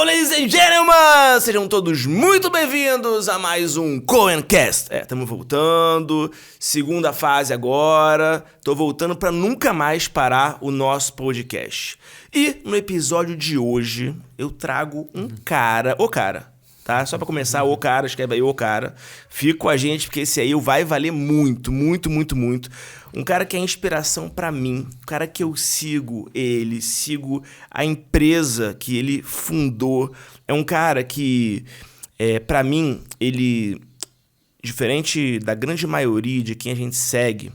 ladies and gentlemen! Sejam todos muito bem-vindos a mais um Coencast. Estamos voltando, segunda fase agora. Tô voltando pra nunca mais parar o nosso podcast. E no episódio de hoje, eu trago um cara... Tá? Só pra começar, o cara, escreve aí o cara. Fica com a gente, porque esse aí vai valer muito, muito, muito, muito. Um cara que é inspiração pra mim. Um cara que eu sigo ele, sigo a empresa que ele fundou. É um cara que, pra mim, ele... Diferente da grande maioria de quem a gente segue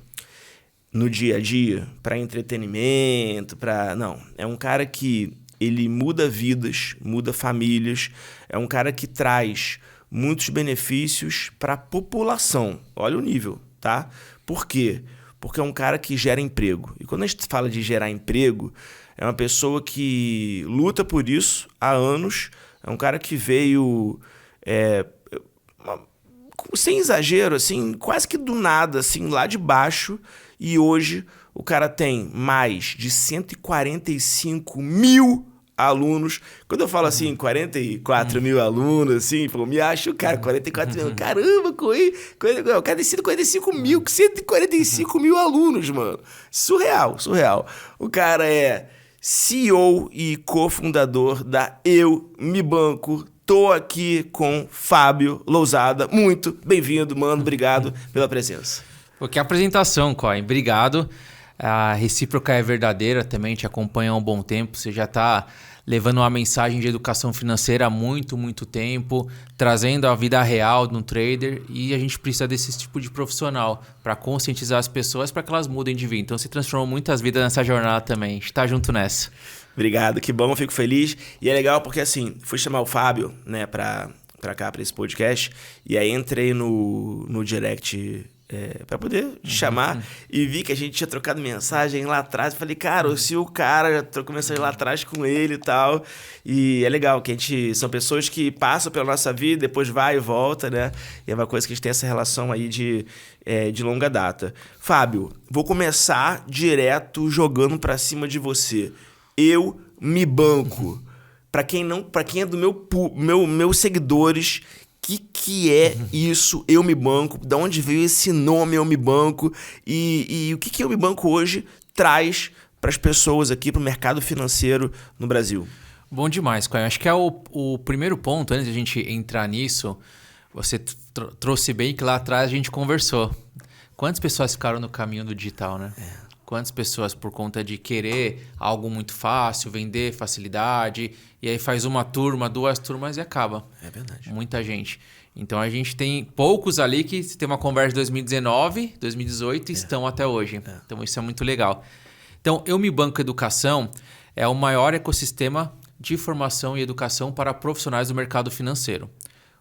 no dia a dia, pra entretenimento, Não, é um cara que... Ele muda vidas, muda famílias. É um cara que traz muitos benefícios para a população. Olha o nível, tá? Por quê? Porque é um cara que gera emprego. E quando a gente fala de gerar emprego, é uma pessoa que luta por isso há anos. É um cara que veio, sem exagero, assim, quase que do nada, assim, lá de baixo. E hoje o cara tem mais de 145 mil alunos. Quando eu falo assim, 44 mil alunos, assim, me acho, cara, 44 mil, caramba, o cara tem 145 mil, 145 mil alunos, mano. Surreal. O cara é CEO e cofundador da Eu Me Banco. Tô aqui com Fábio Lousada. Muito bem-vindo, mano. Obrigado pela presença. Pô, que apresentação, Coy. Obrigado. A recíproca é verdadeira também, te acompanha há um bom tempo. Você já está levando uma mensagem de educação financeira há muito, muito tempo, trazendo a vida real de um trader, e a gente precisa desse tipo de profissional para conscientizar as pessoas para que elas mudem de vida. Então você transformou muitas vidas nessa jornada também. A gente está junto nessa. Obrigado, que bom, fico feliz. E é legal porque assim, fui chamar o Fábio, né, para cá, para esse podcast, e aí entrei no direct... para poder te chamar, e vi que a gente tinha trocado mensagem lá atrás. Falei, cara, eu sigo o cara, já trocou mensagem lá atrás com ele e tal. E é legal que são pessoas que passam pela nossa vida, depois vai e volta, né? E é uma coisa que a gente tem essa relação aí de longa data. Fábio, vou começar direto jogando pra cima de você. Eu Me Banco. Pra quem é do meus seguidores... que é isso, Eu Me Banco? Da onde veio esse nome, Eu Me Banco? E o que Eu Me Banco hoje traz para as pessoas aqui, para o mercado financeiro no Brasil? Bom demais, Coy. Acho que é o primeiro ponto, antes de a gente entrar nisso, você trouxe bem que lá atrás a gente conversou. Quantas pessoas ficaram no caminho do digital, né? Quantas pessoas, por conta de querer algo muito fácil, vender facilidade, e aí faz uma turma, 2 turmas e acaba. É verdade. Muita gente. Então a gente tem poucos ali que tem uma conversa de 2019, 2018 e estão até hoje. Então isso é muito legal. Então, Eu Me Banco Educação é o maior ecossistema de formação e educação para profissionais do mercado financeiro.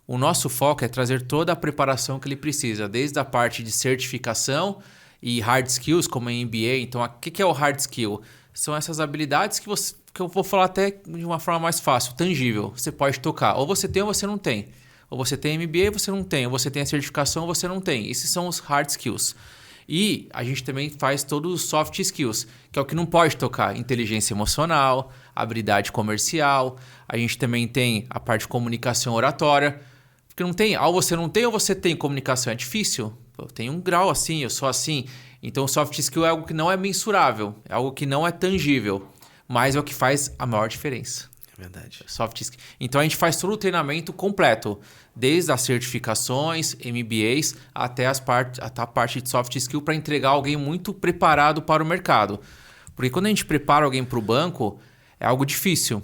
O nosso foco é trazer toda a preparação que ele precisa, desde a parte de certificação e hard skills, como a MBA. Então, o que é o hard skill? São essas habilidades que eu vou falar até de uma forma mais fácil, tangível. Você pode tocar. Ou você tem ou você não tem. Ou você tem MBA ou você não tem. Ou você tem a certificação ou você não tem. Esses são os hard skills. E a gente também faz todos os soft skills, que é o que não pode tocar. Inteligência emocional, habilidade comercial. A gente também tem a parte de comunicação oratória. Porque não tem, ou você não tem ou você tem comunicação. É difícil. Eu tenho um grau assim, eu sou assim. Então, o soft skill é algo que não é mensurável, é algo que não é tangível, mas é o que faz a maior diferença. É verdade. Soft skill. Então, a gente faz todo o treinamento completo, desde as certificações, MBAs, até a parte de soft skill para entregar alguém muito preparado para o mercado. Porque quando a gente prepara alguém para o banco, é algo difícil,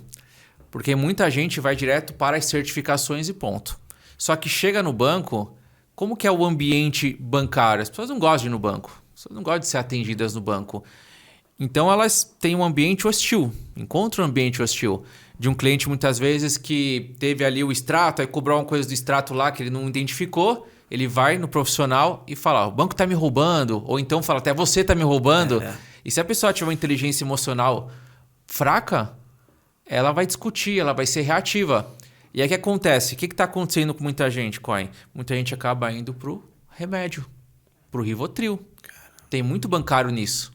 porque muita gente vai direto para as certificações e ponto. Só que chega no banco... Como que é o ambiente bancário? As pessoas não gostam de ir no banco. As pessoas não gostam de ser atendidas no banco. Então, elas têm um ambiente hostil. Encontram um ambiente hostil. De um cliente, muitas vezes, que teve ali o extrato, aí cobrou uma coisa do extrato lá que ele não identificou. Ele vai no profissional e fala, o banco está me roubando. Ou então fala, até você está me roubando. E se a pessoa tiver uma inteligência emocional fraca, ela vai discutir, ela vai ser reativa. E aí o que acontece? O que está acontecendo com muita gente, Coin? Muita gente acaba indo pro remédio, pro Rivotril. Tem muito bancário nisso.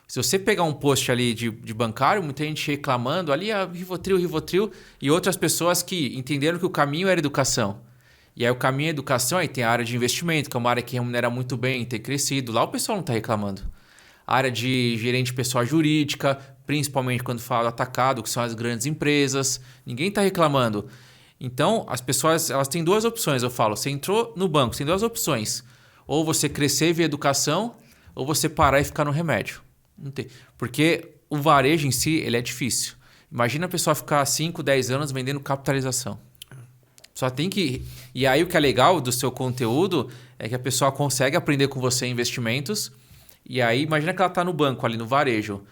Se você pegar um post ali de bancário, muita gente reclamando, ali Rivotril, e outras pessoas que entenderam que o caminho era educação. E aí o caminho é educação, aí tem a área de investimento, que é uma área que remunera muito bem, tem crescido. Lá o pessoal não está reclamando. A área de gerente pessoal jurídica, principalmente quando fala atacado, que são as grandes empresas, ninguém está reclamando. Então, as pessoas elas têm duas opções, eu falo. Você entrou no banco, você tem duas opções. Ou você crescer via educação, ou você parar e ficar no remédio. Não tem. Porque o varejo em si ele é difícil. Imagina a pessoa ficar 5, 10 anos vendendo capitalização. Só tem que... E aí o que é legal do seu conteúdo é que a pessoa consegue aprender com você investimentos. E aí imagina que ela está no banco, ali no varejo.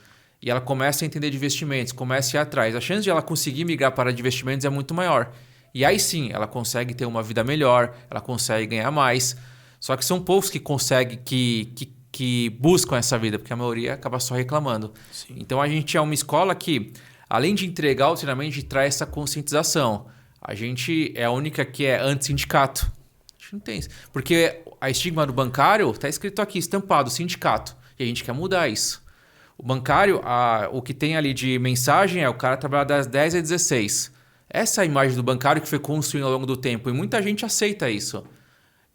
E ela começa a entender de investimentos, começa a ir atrás. A chance de ela conseguir migrar para de investimentos é muito maior. E aí sim, ela consegue ter uma vida melhor, ela consegue ganhar mais. Só que são poucos que conseguem, que buscam essa vida, porque a maioria acaba só reclamando. Sim. Então a gente é uma escola que, além de entregar o treinamento, a gente traz essa conscientização. A gente é a única que é anti-sindicato. A gente não tem isso. Porque a estigma do bancário está escrito aqui, estampado, sindicato. E a gente quer mudar isso. O bancário, o que tem ali de mensagem é o cara trabalhar das 10 às 16. Essa é a imagem do bancário que foi construída ao longo do tempo. E muita gente aceita isso.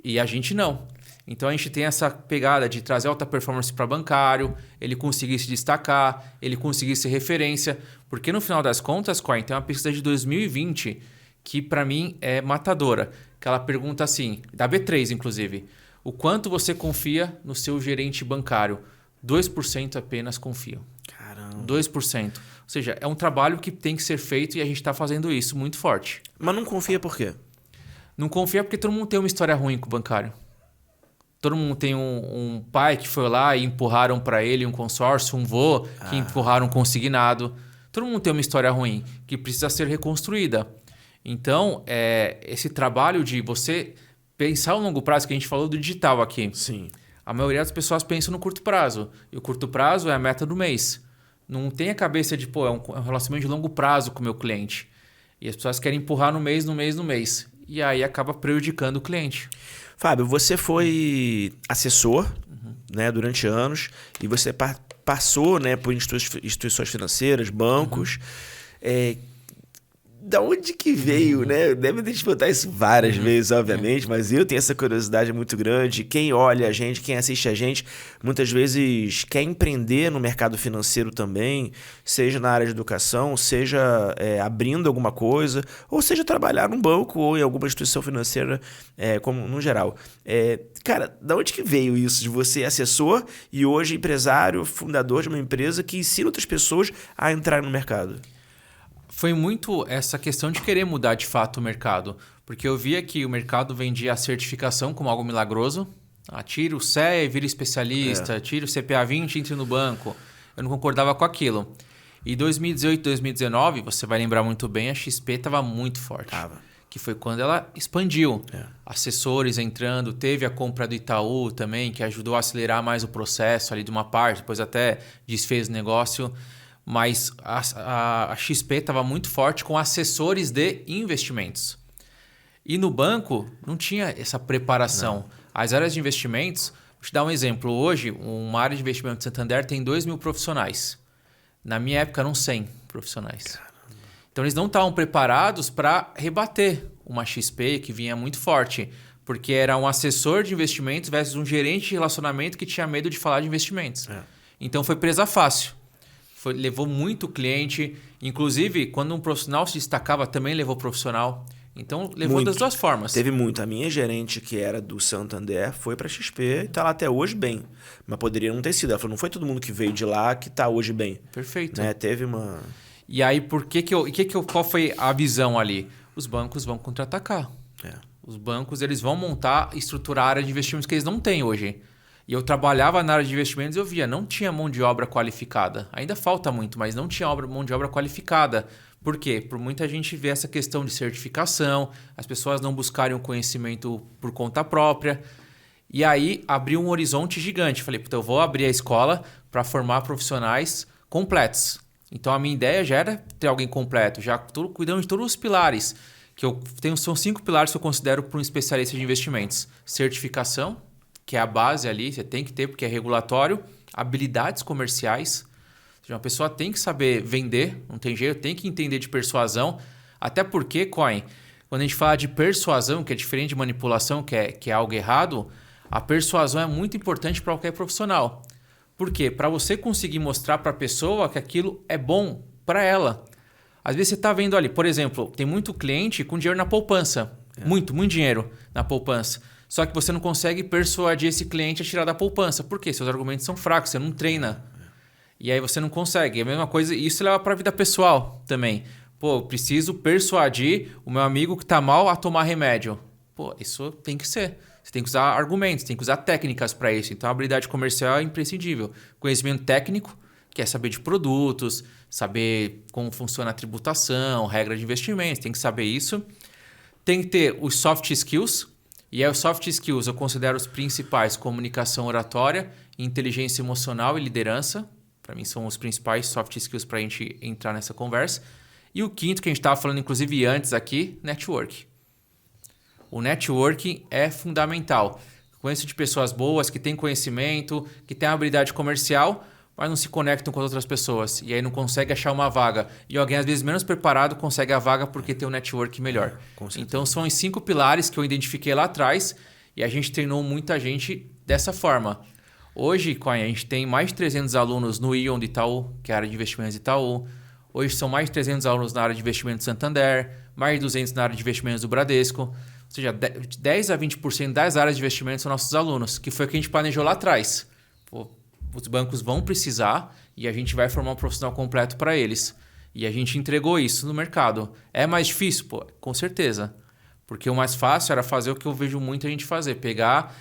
E a gente não. Então a gente tem essa pegada de trazer alta performance para bancário, ele conseguir se destacar, ele conseguir ser referência. Porque no final das contas, Coin, tem uma pesquisa de 2020 que para mim é matadora. Que ela pergunta assim, da B3 inclusive, o quanto você confia no seu gerente bancário? 2% apenas confiam. Caramba. 2%. Ou seja, é um trabalho que tem que ser feito e a gente está fazendo isso muito forte. Mas não confia por quê? Não confia porque todo mundo tem uma história ruim com o bancário. Todo mundo tem um pai que foi lá e empurraram para ele um consórcio, um vô que empurraram um consignado. Todo mundo tem uma história ruim que precisa ser reconstruída. Então, esse trabalho de você pensar no longo prazo, que a gente falou do digital aqui. Sim. A maioria das pessoas pensa no curto prazo. E o curto prazo é a meta do mês. Não tem a cabeça de, é um relacionamento de longo prazo com o meu cliente. E as pessoas querem empurrar no mês. E aí acaba prejudicando o cliente. Fábio, você foi assessor né, durante anos e você passou né, por instituições financeiras, bancos. Da onde que veio, né? Deve ter disputar isso várias vezes, obviamente, mas eu tenho essa curiosidade muito grande. Quem olha a gente, quem assiste a gente, muitas vezes quer empreender no mercado financeiro também, seja na área de educação, seja abrindo alguma coisa, ou seja trabalhar num banco ou em alguma instituição financeira, como no geral. Cara, da onde que veio isso de você assessor e hoje empresário, fundador de uma empresa que ensina outras pessoas a entrar no mercado? Foi muito essa questão de querer mudar de fato o mercado. Porque eu via que o mercado vendia a certificação como algo milagroso. Tira o CEA e vira especialista, tira o CPA 20 e entra no banco. Eu não concordava com aquilo. E 2018, 2019, você vai lembrar muito bem, a XP estava muito forte. Que foi quando ela expandiu. Assessores entrando, teve a compra do Itaú também, que ajudou a acelerar mais o processo ali de uma parte, depois até desfez o negócio. Mas a XP estava muito forte com assessores de investimentos. E no banco não tinha essa preparação. Não. As áreas de investimentos, vou te dar um exemplo. Hoje, uma área de investimento de Santander tem 2.000 profissionais. Na minha época, eram 100 profissionais. Caramba. Então, eles não estavam preparados para rebater uma XP que vinha muito forte. Porque era um assessor de investimentos versus um gerente de relacionamento que tinha medo de falar de investimentos. Então, foi presa fácil. Levou muito cliente. Inclusive, quando um profissional se destacava, também levou profissional. Então, levou muito. Das duas formas. Teve muito. A minha gerente, que era do Santander, foi para a XP e está lá até hoje bem. Mas poderia não ter sido. Ela falou, não foi todo mundo que veio de lá que está hoje bem. Perfeito. Né? Teve uma... E aí, qual foi a visão ali? Os bancos vão contra-atacar. Os bancos eles vão montar, estruturar a área de investimentos que eles não têm hoje. E eu trabalhava na área de investimentos e eu via, não tinha mão de obra qualificada. Ainda falta muito, mas não tinha mão de obra qualificada. Por quê? Por muita gente ver essa questão de certificação, as pessoas não buscarem o conhecimento por conta própria. E aí abriu um horizonte gigante. Falei, eu vou abrir a escola para formar profissionais completos. Então a minha ideia já era ter alguém completo, já cuidando de todos os pilares. Que eu tenho, são 5 pilares que eu considero para um especialista de investimentos. Certificação, que é a base ali, você tem que ter porque é regulatório. habilidades comerciais. Ou seja, uma pessoa tem que saber vender, não tem jeito, tem que entender de persuasão. Até porque, Coin, quando a gente fala de persuasão, que é diferente de manipulação, que é algo errado, a persuasão é muito importante para qualquer profissional. Por quê? Para você conseguir mostrar para a pessoa que aquilo é bom para ela. Às vezes você está vendo ali, por exemplo, tem muito cliente com dinheiro na poupança. Muito dinheiro na poupança. Só que você não consegue persuadir esse cliente a tirar da poupança. Por quê? Seus argumentos são fracos, você não treina. E aí você não consegue. É a mesma coisa, isso leva para a vida pessoal também. Pô, eu preciso persuadir o meu amigo que está mal a tomar remédio. Pô, isso tem que ser. Você tem que usar argumentos, tem que usar técnicas para isso. Então, a habilidade comercial é imprescindível. Conhecimento técnico, que é saber de produtos, saber como funciona a tributação, regra de investimentos, tem que saber isso. Tem que ter os soft skills. E aí, os soft skills eu considero os principais: comunicação oratória, inteligência emocional e liderança. Para mim, são os principais soft skills para a gente entrar nessa conversa. E o quinto, que a gente estava falando inclusive antes aqui, network. O networking é fundamental. Conheço de pessoas boas, que têm conhecimento, que têm habilidade comercial, mas não se conectam com outras pessoas. E aí não consegue achar uma vaga. E alguém, às vezes, menos preparado, consegue a vaga porque tem um network melhor. Então, são os 5 pilares que eu identifiquei lá atrás e a gente treinou muita gente dessa forma. Hoje, a gente tem mais de 300 alunos no Ion de Itaú, que é a área de investimentos de Itaú. Hoje são mais de 300 alunos na área de investimentos do Santander, mais de 200 na área de investimentos do Bradesco. Ou seja, 10 a 20% das áreas de investimentos são nossos alunos, que foi o que a gente planejou lá atrás. Pô, os bancos vão precisar e a gente vai formar um profissional completo para eles. E a gente entregou isso no mercado. É mais difícil? Pô, com certeza. Porque o mais fácil era fazer o que eu vejo muita gente fazer. Pegar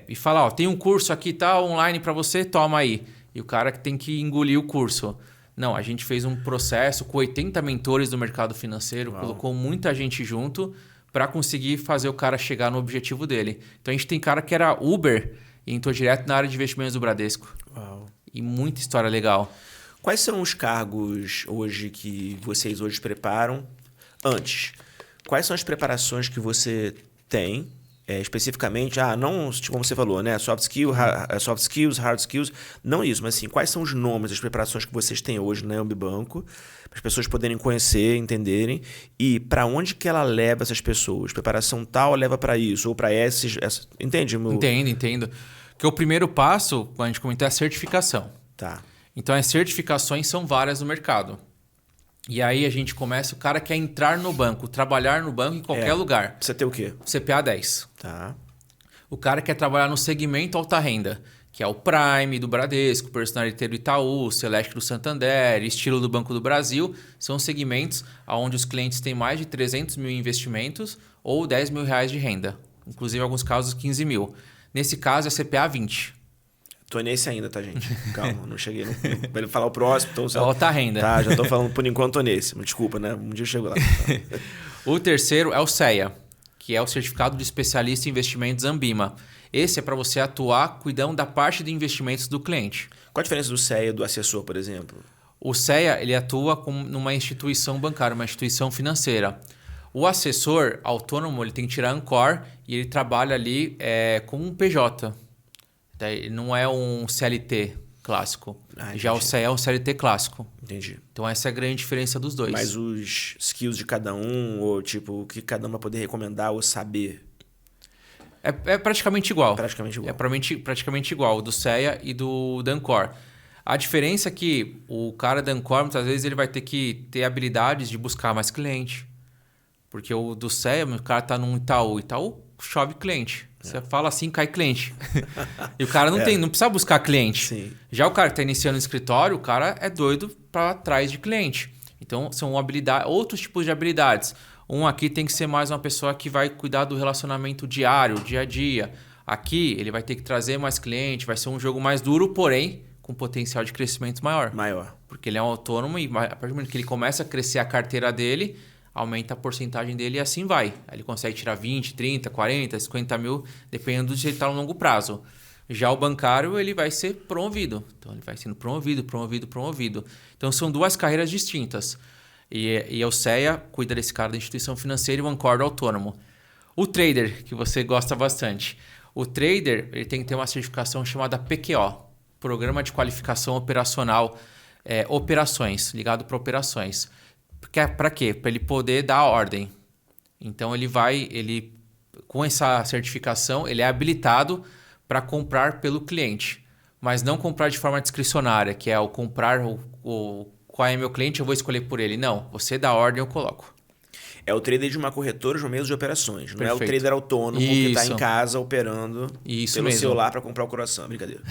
e falar, ó, tem um curso aqui tá, online para você, toma aí. E o cara que tem que engolir o curso. Não, a gente fez um processo com 80 mentores do mercado financeiro, colocou muita gente junto para conseguir fazer o cara chegar no objetivo dele. Então, a gente tem cara que era Uber e entrou direto na área de investimentos do Bradesco. Uau. E muita história legal. Quais são os cargos hoje que vocês hoje preparam? Antes, quais são as preparações que você tem, especificamente? Não, como você falou, né? Soft skills, hard skills. Não isso, mas assim, quais são os nomes das preparações que vocês têm hoje na Ambibanco, para as pessoas poderem conhecer, entenderem, e para onde que ela leva essas pessoas? Preparação tal leva para isso, ou para esses... Entende? Entendo. Porque o primeiro passo, quando a gente comentou, é a certificação. Tá. Então, as certificações são várias no mercado. E aí a gente começa, o cara quer entrar no banco, trabalhar no banco em qualquer lugar. Você tem o quê? CPA 10. Tá. O cara quer trabalhar no segmento alta renda, que é o Prime do Bradesco, Personalité do Itaú, Select do Santander, Estilo do Banco do Brasil. São segmentos onde os clientes têm mais de 300 mil investimentos ou 10 mil reais de renda. Inclusive, em alguns casos, 15 mil. Nesse caso, é CPA 20. Tô nesse ainda, tá, gente? Calma, não cheguei. Pra ele falar o próximo. Então, alta renda. Tá, já tô falando por enquanto, tô nesse. Desculpa, né? Um dia eu chego lá. O terceiro é o CEA, que é o Certificado de Especialista em Investimentos Ambima. Esse é para você atuar cuidando da parte de investimentos do cliente. Qual a diferença do CEA e do assessor, por exemplo? O CEA ele atua numa instituição bancária, uma instituição financeira. O assessor autônomo ele tem que tirar Ancor e ele trabalha ali como um PJ. Ele não é um CLT clássico. Já o CEA é um CLT clássico. Entendi. Então essa é a grande diferença dos dois. Mas os skills de cada um, ou tipo, o que cada um vai poder recomendar ou saber? É praticamente igual. Praticamente igual. É praticamente igual, o do CEA e do Ancor. A diferença é que o cara da Ancor, muitas vezes, ele vai ter que ter habilidades de buscar mais cliente. Porque o do CEA, o cara tá num Itaú. Itaú chove cliente. Você fala assim, cai cliente. E o cara não precisa buscar cliente. Sim. Já o cara que está iniciando no escritório, o cara é doido para atrás de cliente. Então, são outros tipos de habilidades. Um aqui tem que ser mais uma pessoa que vai cuidar do relacionamento diário, dia a dia. Aqui, ele vai ter que trazer mais cliente, vai ser um jogo mais duro, porém, com potencial de crescimento maior. Porque ele é um autônomo e a partir do momento que ele começa a crescer a carteira dele, aumenta a porcentagem dele e assim vai. Aí ele consegue tirar 20, 30, 40, 50 mil, dependendo de se ele está no longo prazo. Já o bancário, ele vai ser promovido. Então, ele vai sendo promovido. Então, são duas carreiras distintas. E o CEA cuida desse cara da instituição financeira e o Ancor do autônomo. O trader, que você gosta bastante. O trader ele tem que ter uma certificação chamada PQO, Programa de Qualificação Operacional, operações, ligado para operações. Para quê? Para ele poder dar a ordem. Então, com essa certificação, ele é habilitado para comprar pelo cliente, mas não comprar de forma discricionária, que é o comprar qual é meu cliente, eu vou escolher por ele. Não, você dá a ordem, eu coloco. É o trader de uma corretora de um meio de operações. Não Perfeito. É o trader autônomo que está em casa operando pelo celular para comprar o coração. Brincadeira.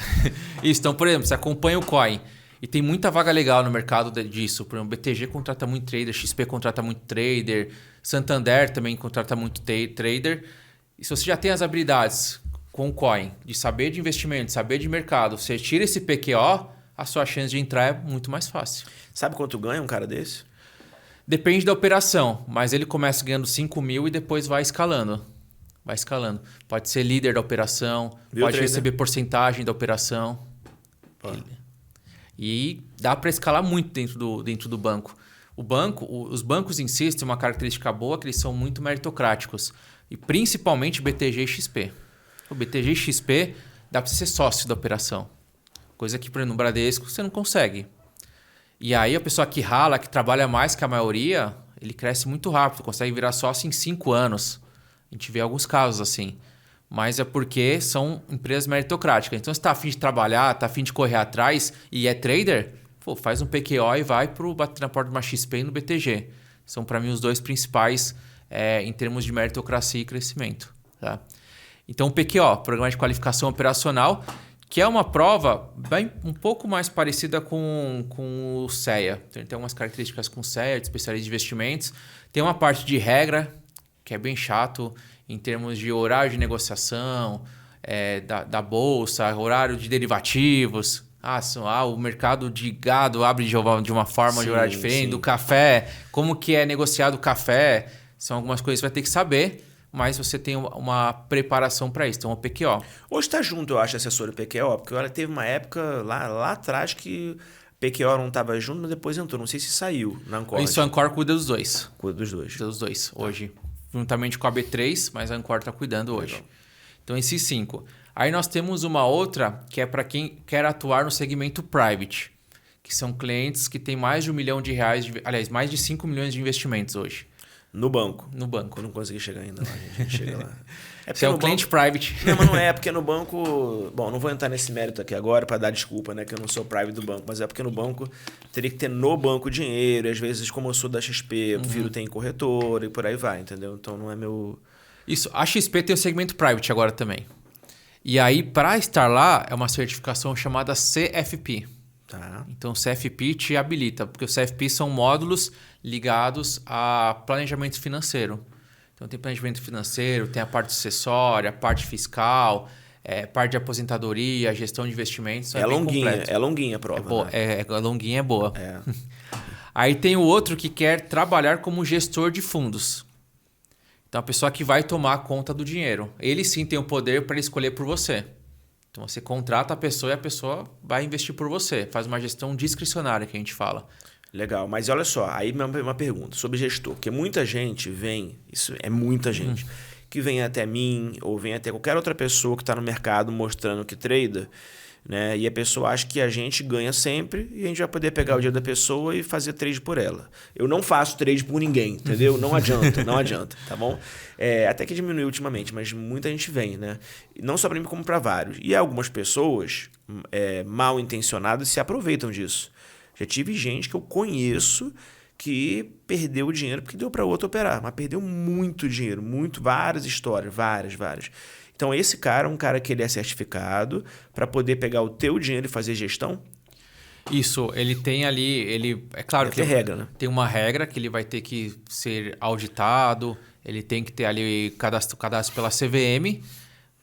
Isso. Então, por exemplo, você acompanha o Coin e tem muita vaga legal no mercado disso. Por exemplo, o BTG contrata muito trader, XP contrata muito trader, Santander também contrata muito trader. E se você já tem as habilidades com o Coin de saber de investimento, saber de mercado, você tira esse PQO, a sua chance de entrar é muito mais fácil. Sabe quanto ganha um cara desse? Depende da operação, mas ele começa ganhando 5 mil e depois vai escalando. Pode ser líder da operação, pode receber porcentagem da operação. E dá para escalar muito dentro do banco. Os bancos em si têm uma característica boa que eles são muito meritocráticos. E principalmente BTG e XP. O BTG e XP dá para ser sócio da operação. Coisa que, por exemplo, no Bradesco você não consegue. E aí a pessoa que rala, que trabalha mais que a maioria, ele cresce muito rápido, consegue virar sócio em 5 anos. A gente vê alguns casos assim. Mas é porque são empresas meritocráticas. Então, se está a fim de trabalhar, está a fim de correr atrás e é trader, faz um PQO e vai bater na porta de uma XP e no BTG. São, para mim, os dois principais em termos de meritocracia e crescimento. Tá? Então, o PQO, Programa de Qualificação Operacional, que é uma prova um pouco mais parecida com o CEA. Tem algumas características com o CEA, de especialista de investimentos. Tem uma parte de regra, que é bem chato, em termos de horário de negociação, da bolsa, horário de derivativos. O mercado de gado abre de uma forma, de horário diferente. Do café, como que é negociado o café. São algumas coisas que você vai ter que saber, mas você tem uma preparação para isso. Então, o PQO. Hoje está junto, eu acho, assessor do PQO, porque ela teve uma época lá atrás que o PQO não estava junto, mas depois entrou. Não sei se saiu na Ancor. Isso, a Ancor cuida dos dois. Cuida dos dois. Cuida dos dois, hoje. Juntamente com a B3, mas a Ancor está cuidando hoje. Legal. Então, esses 5. Aí nós temos uma outra que é para quem quer atuar no segmento private, que são clientes que têm mais de R$1 milhão, aliás, mais de 5 milhões de investimentos hoje. No banco. No banco. Eu não consegui chegar ainda lá, a gente chega lá. Você é um cliente private. Não, mas não é, porque no banco... Bom, não vou entrar nesse mérito aqui agora para dar desculpa, né? Que eu não sou private do banco. Mas é porque no banco teria que ter no banco dinheiro. E às vezes, como eu sou da XP, eu prefiro ter em corretora e por aí vai, entendeu? Então não é meu... Isso. A XP tem o segmento private agora também. E aí, para estar lá, é uma certificação chamada CFP. Tá. Então, o CFP te habilita, porque o CFP são módulos ligados a planejamento financeiro. Então, tem planejamento financeiro, tem a parte sucessória, a parte fiscal, parte de aposentadoria, gestão de investimentos. É longuinha a prova. A longuinha é boa. É. Aí tem o outro que quer trabalhar como gestor de fundos. Então, a pessoa que vai tomar conta do dinheiro. Ele sim tem o poder para escolher por você. Então, você contrata a pessoa e a pessoa vai investir por você. Faz uma gestão discricionária, que a gente fala. Legal, mas olha só, aí uma pergunta sobre gestor. Porque muita gente vem, isso é muita gente, que vem até mim ou vem até qualquer outra pessoa que está no mercado mostrando que trada, né? E a pessoa acha que a gente ganha sempre e a gente vai poder pegar o dinheiro da pessoa e fazer trade por ela. Eu não faço trade por ninguém, entendeu? Não adianta, tá bom? Até que diminuiu ultimamente, mas muita gente vem, né? Não só para mim, como para vários. E algumas pessoas mal intencionadas se aproveitam disso. Já tive gente que eu conheço que perdeu o dinheiro porque deu para outro operar, mas perdeu muito dinheiro, várias histórias, várias. Então, esse cara é um cara que ele é certificado para poder pegar o teu dinheiro e fazer gestão? Isso, ele tem ali... É claro que tem regra, né? Tem uma regra que ele vai ter que ser auditado, ele tem que ter ali cadastro pela CVM.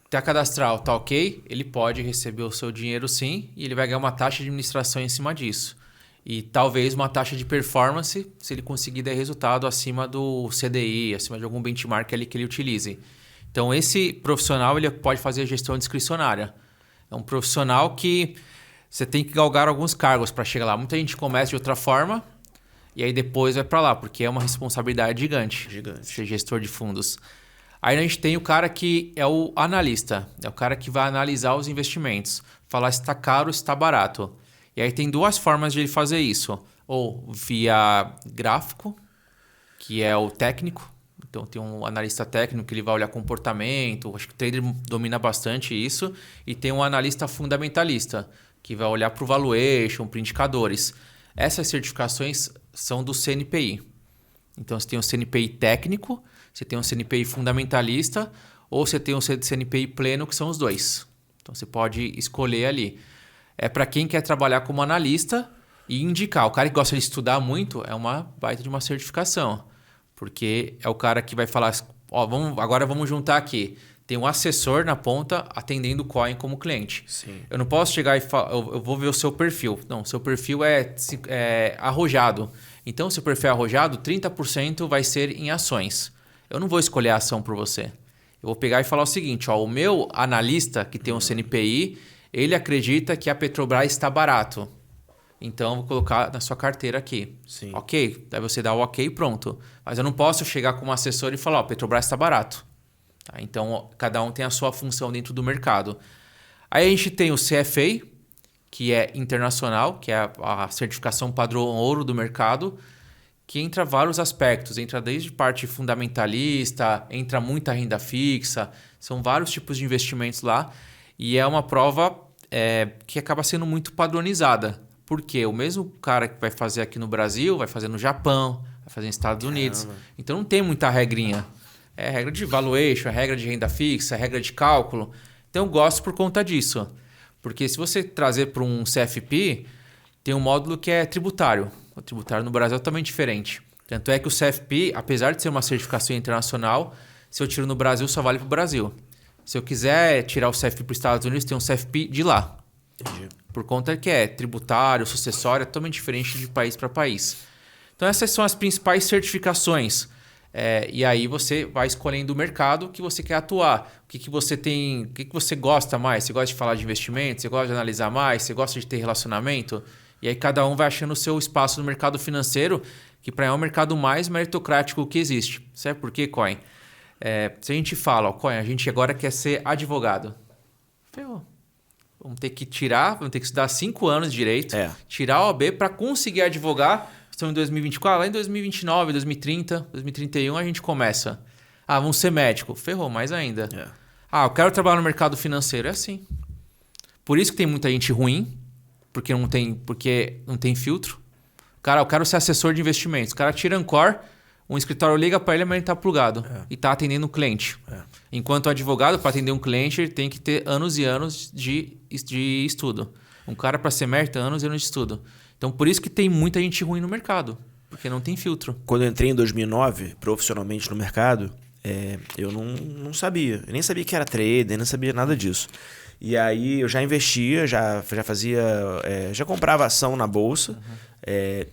Até a cadastral tá ok, ele pode receber o seu dinheiro sim e ele vai ganhar uma taxa de administração em cima disso. E talvez uma taxa de performance se ele conseguir dar resultado acima do CDI, acima de algum benchmark ali que ele utilize. Então, esse profissional ele pode fazer gestão discricionária. É um profissional que você tem que galgar alguns cargos para chegar lá. Muita gente começa de outra forma e aí depois vai para lá, porque é uma responsabilidade gigante. Ser gestor de fundos. Aí a gente tem o cara que é o analista. É o cara que vai analisar os investimentos. falar se está caro ou se está barato. E aí tem duas formas de ele fazer isso. Ou via gráfico, que é o técnico. Então tem um analista técnico que ele vai olhar comportamento. Acho que o trader domina bastante isso. E tem um analista fundamentalista, que vai olhar para o valuation, para indicadores. Essas certificações são do CNPI. Então você tem o CNPI técnico, você tem o CNPI fundamentalista, ou você tem o CNPI pleno, que são os dois. Então você pode escolher ali. É para quem quer trabalhar como analista e indicar. O cara que gosta de estudar muito é uma baita de uma certificação. Porque é o cara que vai falar, ó, agora vamos juntar aqui. Tem um assessor na ponta atendendo o coin como cliente. Sim. Eu não posso chegar e falar, eu vou ver o seu perfil. Não, seu perfil é arrojado. Então, se o perfil é arrojado, 30% vai ser em ações. Eu não vou escolher a ação por você. Eu vou pegar e falar o seguinte, ó, o meu analista, que tem um CNPI, ele acredita que a Petrobras está barato. Então, eu vou colocar na sua carteira aqui. Sim. Ok, daí você dá o ok e pronto. Mas eu não posso chegar como assessor e falar, ó, Petrobras está barato. Tá? Então, cada um tem a sua função dentro do mercado. Aí a gente tem o CFA, que é internacional, que é a certificação padrão ouro do mercado, que entra vários aspectos. Entra desde parte fundamentalista, entra muita renda fixa, são vários tipos de investimentos lá. E é uma prova que acaba sendo muito padronizada. Porque o mesmo cara que vai fazer aqui no Brasil, vai fazer no Japão, vai fazer nos Estados Unidos. Então não tem muita regrinha. É regra de valuation, é regra de renda fixa, é regra de cálculo. Então eu gosto por conta disso. Porque se você trazer para um CFP, tem um módulo que é tributário. O tributário no Brasil é totalmente diferente. Tanto é que o CFP, apesar de ser uma certificação internacional, se eu tiro no Brasil, só vale para o Brasil. Se eu quiser tirar o CFP para os Estados Unidos, tem um CFP de lá. Entendi. Por conta que é tributário, sucessório, é totalmente diferente de país para país. Então essas são as principais certificações. E aí você vai escolhendo o mercado que você quer atuar. O que você tem, o que você gosta mais? Você gosta de falar de investimento? Você gosta de analisar mais? Você gosta de ter relacionamento? E aí cada um vai achando o seu espaço no mercado financeiro, que para mim é o mercado mais meritocrático que existe. Sabe por quê, Coin? Se a gente fala, ó, Coin, a gente agora quer ser advogado. Ferrou. Vamos ter que estudar 5 anos de direito, tirar a OAB para conseguir advogar. Estamos em 2024, lá em 2029, 2030, 2031 a gente começa. Vamos ser médico. Ferrou, mais ainda. Eu quero trabalhar no mercado financeiro. É assim. Por isso que tem muita gente ruim, porque não tem filtro. Cara, eu quero ser assessor de investimentos. O cara tira Ancor, um escritório liga para ele, mas ele está plugado. E está atendendo um cliente. Enquanto advogado, para atender um cliente, ele tem que ter anos e anos de estudo. Um cara, para ser médico, tem anos e anos de estudo. Então, por isso que tem muita gente ruim no mercado. Porque não tem filtro. Quando eu entrei em 2009, profissionalmente no mercado, eu não sabia. Eu nem sabia que era trader, nem sabia nada disso. E aí eu já investia, já fazia... já comprava ação na bolsa.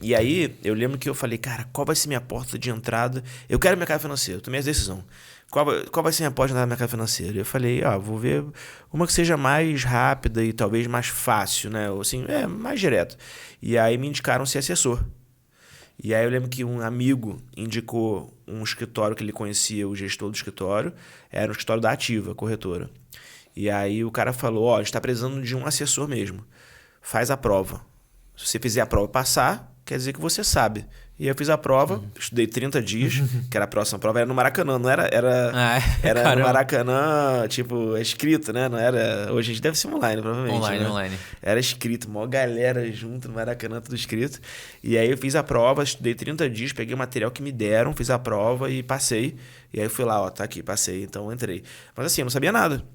E aí eu lembro que eu falei, cara, qual vai ser minha porta de entrada? Eu quero mercado financeiro, tomei a decisão. Qual vai ser minha porta de entrada no mercado financeiro? Eu falei, vou ver uma que seja mais rápida e talvez mais fácil, né? Ou assim, mais direto. E aí me indicaram ser assessor. E aí eu lembro que um amigo indicou um escritório que ele conhecia, o gestor do escritório, era um escritório da Ativa, corretora. E aí o cara falou, a gente está precisando de um assessor mesmo. Faz a prova. Se você fizer a prova e passar, quer dizer que você sabe. E eu fiz a prova, estudei 30 dias, que era a próxima prova, era no Maracanã, não era... Era no Maracanã, tipo, escrito, né? Não era... Hoje a gente deve ser online, provavelmente. Online. Era escrito, maior galera junto no Maracanã, tudo escrito. E aí eu fiz a prova, estudei 30 dias, peguei o material que me deram, fiz a prova e passei. E aí eu fui lá, tá aqui, passei, então entrei. Mas assim, eu não sabia nada.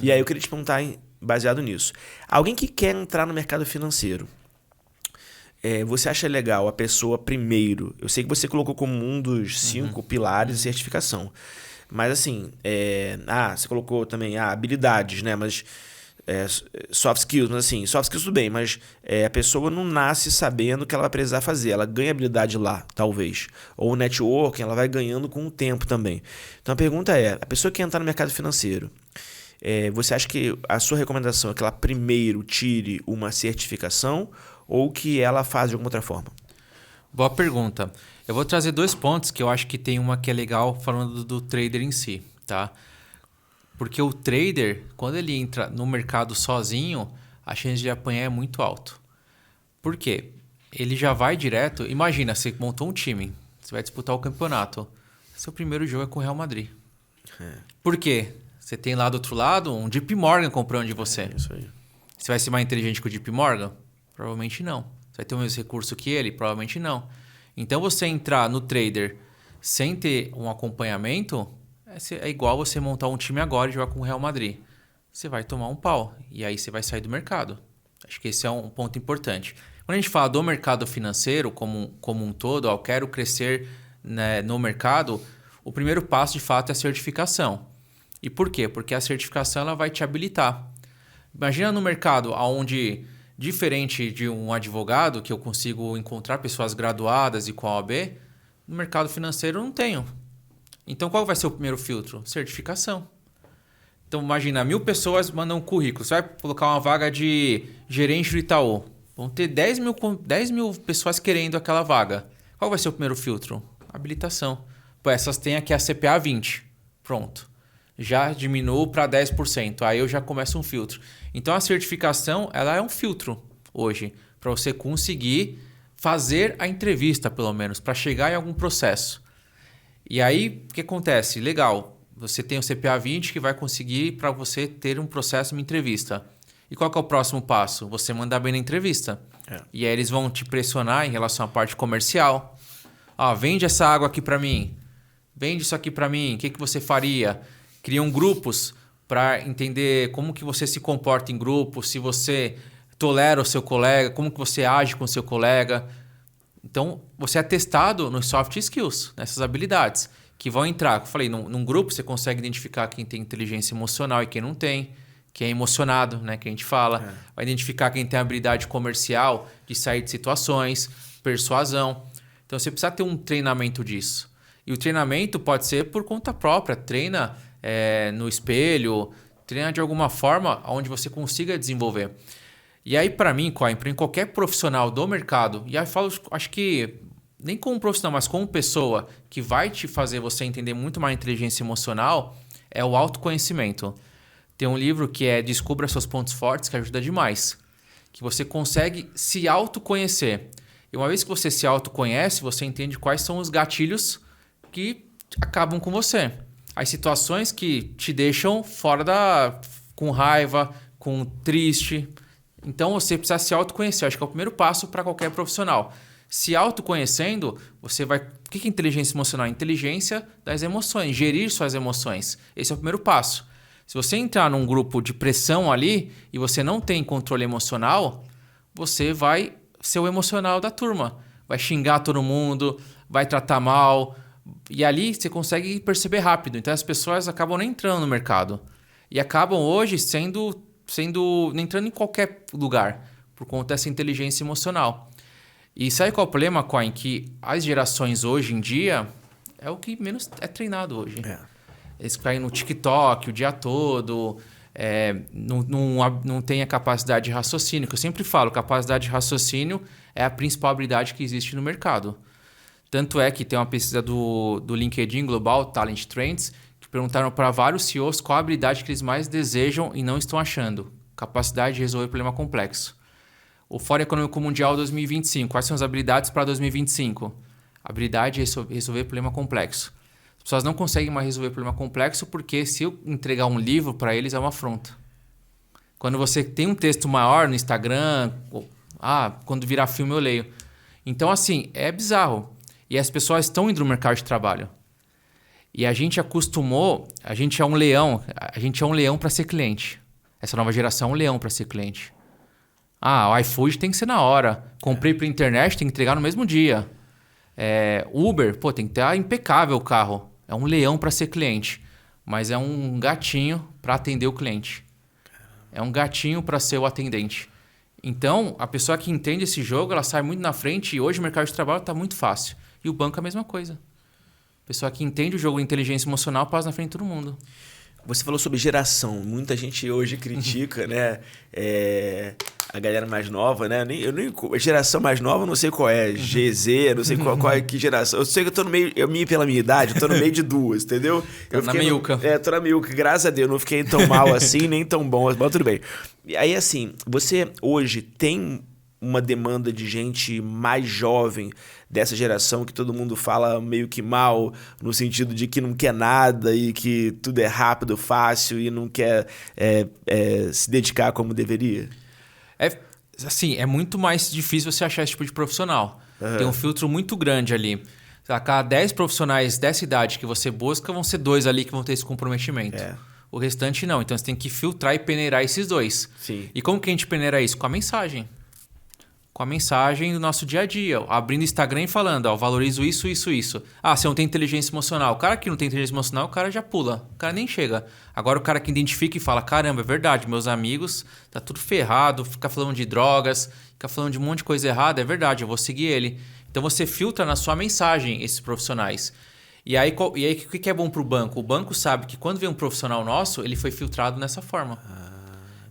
E aí eu queria te perguntar, baseado nisso. Alguém que quer entrar no mercado financeiro, você acha legal a pessoa primeiro... Eu sei que você colocou como um dos 5 pilares de certificação. Mas assim, você colocou também habilidades, né? Mas soft skills, mas assim, soft skills tudo bem, mas a pessoa não nasce sabendo o que ela vai precisar fazer. Ela ganha habilidade lá, talvez. Ou o networking, ela vai ganhando com o tempo também. Então a pergunta a pessoa que quer entrar no mercado financeiro, você acha que a sua recomendação é que ela primeiro tire uma certificação ou que ela faz de alguma outra forma? Boa pergunta. Eu vou trazer 2 pontos que eu acho que tem uma que é legal falando do trader em si, tá? Porque o trader, quando ele entra no mercado sozinho, a chance de apanhar é muito alto. Por quê? Ele já vai direto... Imagina, você montou um time, você vai disputar o campeonato. Seu primeiro jogo é com o Real Madrid. Por quê? Você tem lá do outro lado um JP Morgan comprando de você. Isso aí. Você vai ser mais inteligente que o JP Morgan? Provavelmente não. Você vai ter o mesmo recurso que ele? Provavelmente não. Então, você entrar no trader sem ter um acompanhamento é igual você montar um time agora e jogar com o Real Madrid. Você vai tomar um pau e aí você vai sair do mercado. Acho que esse é um ponto importante. Quando a gente fala do mercado financeiro como um todo, eu quero crescer, né, no mercado, o primeiro passo de fato é a certificação. E por quê? Porque a certificação ela vai te habilitar. Imagina no mercado onde, diferente de um advogado, que eu consigo encontrar pessoas graduadas e com a OAB, no mercado financeiro eu não tenho. Então, qual vai ser o primeiro filtro? Certificação. Então, imagina, 1.000 pessoas mandam um currículo. Você vai colocar uma vaga de gerente do Itaú. Vão ter 10 mil pessoas querendo aquela vaga. Qual vai ser o primeiro filtro? Habilitação. Pô, essas têm aqui a CPA 20. Pronto. Já diminuo para 10%. Aí eu já começo um filtro. Então, a certificação ela é um filtro hoje para você conseguir fazer a entrevista, pelo menos, para chegar em algum processo. E aí, o que acontece? Legal, você tem o CPA 20 que vai conseguir para você ter um processo, uma entrevista. E qual que é o próximo passo? Você mandar bem na entrevista. E aí eles vão te pressionar em relação à parte comercial. Vende essa água aqui para mim. Vende isso aqui para mim. O que você faria? Criam grupos para entender como que você se comporta em grupo, se você tolera o seu colega, como que você age com o seu colega. Então, você é testado nos soft skills, nessas habilidades, que vão entrar. Eu falei, num grupo você consegue identificar quem tem inteligência emocional e quem não tem, quem é emocionado, né, que a gente fala. Vai identificar quem tem habilidade comercial, de sair de situações, persuasão. Então, você precisa ter um treinamento disso. E o treinamento pode ser por conta própria. Treina no espelho, treina de alguma forma onde você consiga desenvolver. E aí, para mim, em qualquer profissional do mercado, e aí eu falo, acho que nem como profissional, mas como pessoa que vai te fazer você entender muito mais inteligência emocional, é o autoconhecimento. Tem um livro que é Descubra Seus Pontos Fortes, que ajuda demais. Que você consegue se autoconhecer. E uma vez que você se autoconhece, você entende quais são os gatilhos que acabam com você. As situações que te deixam com raiva, com triste. Então, você precisa se autoconhecer. Acho que é o primeiro passo para qualquer profissional. Se autoconhecendo, você vai... O que é inteligência emocional? Inteligência das emoções. Gerir suas emoções. Esse é o primeiro passo. Se você entrar num grupo de pressão ali e você não tem controle emocional, você vai ser o emocional da turma. Vai xingar todo mundo, vai tratar mal. E ali você consegue perceber rápido. Então, as pessoas acabam nem entrando no mercado. E acabam hoje entrando em qualquer lugar por conta dessa inteligência emocional. E sabe qual é o problema, Coin? Que as gerações hoje em dia é o que menos é treinado hoje. Eles caem no TikTok o dia todo, não tem a capacidade de raciocínio. Que eu sempre falo, capacidade de raciocínio é a principal habilidade que existe no mercado. Tanto é que tem uma pesquisa do LinkedIn Global Talent Trends que perguntaram para vários CEOs qual a habilidade que eles mais desejam e não estão achando. Capacidade de resolver problema complexo. O Fórum Econômico Mundial 2025. Quais são as habilidades para 2025? Habilidade de resolver problema complexo. As pessoas não conseguem mais resolver problema complexo porque se eu entregar um livro para eles é uma afronta. Quando você tem um texto maior no Instagram, quando virar filme eu leio. Então, assim, é bizarro. E as pessoas estão indo no mercado de trabalho. E a gente acostumou, a gente é um leão para ser cliente. Essa nova geração é um leão para ser cliente. O iFood tem que ser na hora. Comprei pela internet, tem que entregar no mesmo dia. Uber, tem que estar impecável o carro. É um leão para ser cliente. Mas é um gatinho para atender o cliente. É um gatinho para ser o atendente. Então, a pessoa que entende esse jogo, ela sai muito na frente e hoje o mercado de trabalho está muito fácil. E o banco é a mesma coisa. A pessoa que entende o jogo de inteligência emocional passa na frente de todo mundo. Você falou sobre geração. Muita gente hoje critica, né? a galera mais nova, né? A geração mais nova, eu não sei qual é. GZ, não sei qual é que geração. Eu sei que eu tô no meio, pela minha idade, eu tô no meio de duas, entendeu? Tô na meiuca. Tô na meiuca, graças a Deus. Não fiquei tão mal assim, nem tão bom, mas tudo bem. E aí, assim, você hoje tem uma demanda de gente mais jovem dessa geração que todo mundo fala meio que mal, no sentido de que não quer nada e que tudo é rápido, fácil e não quer se dedicar como deveria? Assim, é muito mais difícil você achar esse tipo de profissional. Tem um filtro muito grande ali. A cada 10 profissionais dessa idade que você busca, vão ser 2 ali que vão ter esse comprometimento. O restante não. Então você tem que filtrar e peneirar esses 2. Sim. E como que a gente peneira isso? Com a mensagem. Com a mensagem do nosso dia a dia. Abrindo o Instagram e falando, ó, valorizo isso, isso, isso. Ah, você não tem inteligência emocional. O cara que não tem inteligência emocional, o cara já pula. O cara nem chega. Agora o cara que identifica e fala, caramba, é verdade, meus amigos, tá tudo ferrado, fica falando de drogas, fica falando de um monte de coisa errada, é verdade, eu vou seguir ele. Então você filtra na sua mensagem esses profissionais. E aí o que é bom pro banco? O banco sabe que quando vem um profissional nosso, ele foi filtrado dessa forma.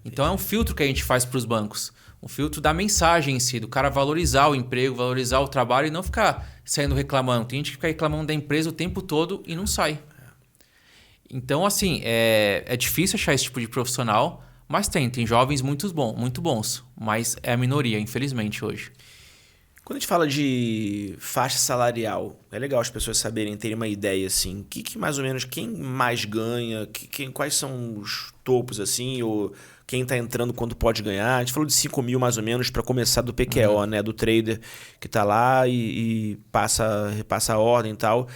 Então é um filtro que a gente faz para os bancos. Um filtro da mensagem em si, do cara valorizar o emprego, valorizar o trabalho e não ficar saindo reclamando. Tem gente que fica reclamando da empresa o tempo todo e não sai. Então, assim, é difícil achar esse tipo de profissional, mas tem jovens muito bons, mas é a minoria, infelizmente, hoje. Quando a gente fala de faixa salarial, é legal as pessoas saberem, terem uma ideia, assim, que mais ou menos, quem mais ganha, quais são os topos, assim, ou quem está entrando quando pode ganhar. A gente falou de 5 mil mais ou menos para começar do PQO, né? Do trader que está lá e repassa a ordem e tal.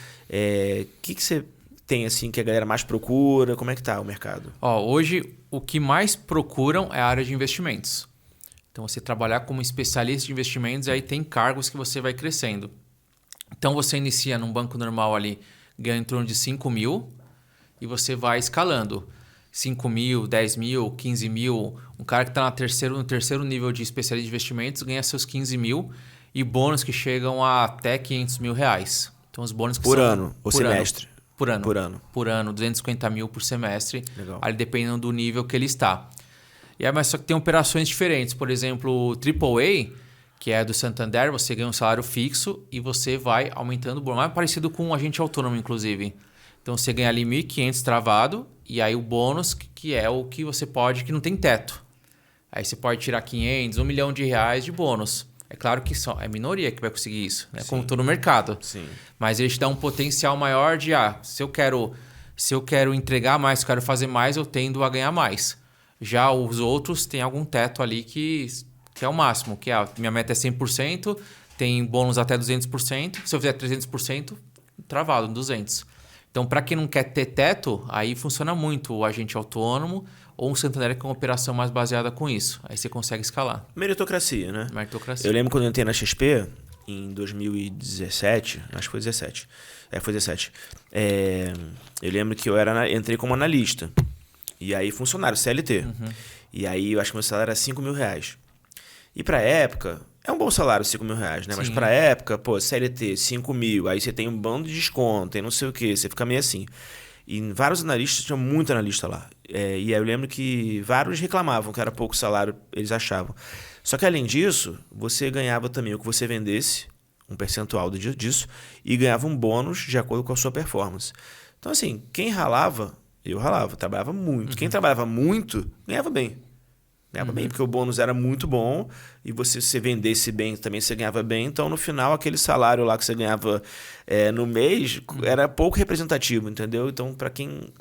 Que você tem assim que a galera mais procura? Como é que tá o mercado? Hoje o que mais procuram é a área de investimentos. Então você trabalhar como especialista de investimentos, aí tem cargos que você vai crescendo. Então você inicia num banco normal ali, ganha em torno de 5 mil e você vai escalando. 5 mil, 10 mil, 15 mil. Um cara que está no terceiro nível de especialista de investimentos ganha seus 15 mil e bônus que chegam a até 500 mil reais. Então os bônus que por são... ano ou semestre? Por ano. Por ano. 250 mil por semestre. Legal. Ali dependendo do nível que ele está. Mas só que tem operações diferentes. Por exemplo, o AAA, que é do Santander, você ganha um salário fixo e você vai aumentando o bônus. Mais parecido com um agente autônomo, inclusive. Então você ganha ali 1.500 travado e aí o bônus, que é o que você pode, que não tem teto. Aí você pode tirar 500, 1 milhão de reais de bônus. É claro que só é minoria que vai conseguir isso, né? Como todo mercado. Sim. Mas ele te dá um potencial maior de, se eu quero entregar mais, se eu quero fazer mais, eu tendo a ganhar mais. Já os outros têm algum teto ali que é o máximo, que minha meta é 100%, tem bônus até 200%, se eu fizer 300%, travado, 200%. Então, para quem não quer ter teto, aí funciona muito o agente autônomo ou um Santander que é uma operação mais baseada com isso. Aí você consegue escalar. Meritocracia, né? Meritocracia. Eu lembro quando eu entrei na XP, em 2017, acho que foi 17. Foi 17. Eu lembro que eu entrei como analista. E aí, funcionário, CLT. E aí, eu acho que meu salário era 5 mil reais. E pra época, é um bom salário 5 mil reais, né? Sim. Mas pra época, CLT, 5 mil, aí você tem um bando de desconto, tem não sei o quê, você fica meio assim. E vários analistas, tinha muito analista lá. E aí eu lembro que vários reclamavam que era pouco salário, eles achavam. Só que além disso, você ganhava também o que você vendesse, um percentual disso, e ganhava um bônus de acordo com a sua performance. Então assim, quem ralava, eu ralava, trabalhava muito. Quem trabalhava muito, ganhava bem. Ganhava bem, porque o bônus era muito bom e se vendesse bem, também você ganhava bem. Então, no final, aquele salário lá que você ganhava no mês era pouco representativo, entendeu? Então, para quem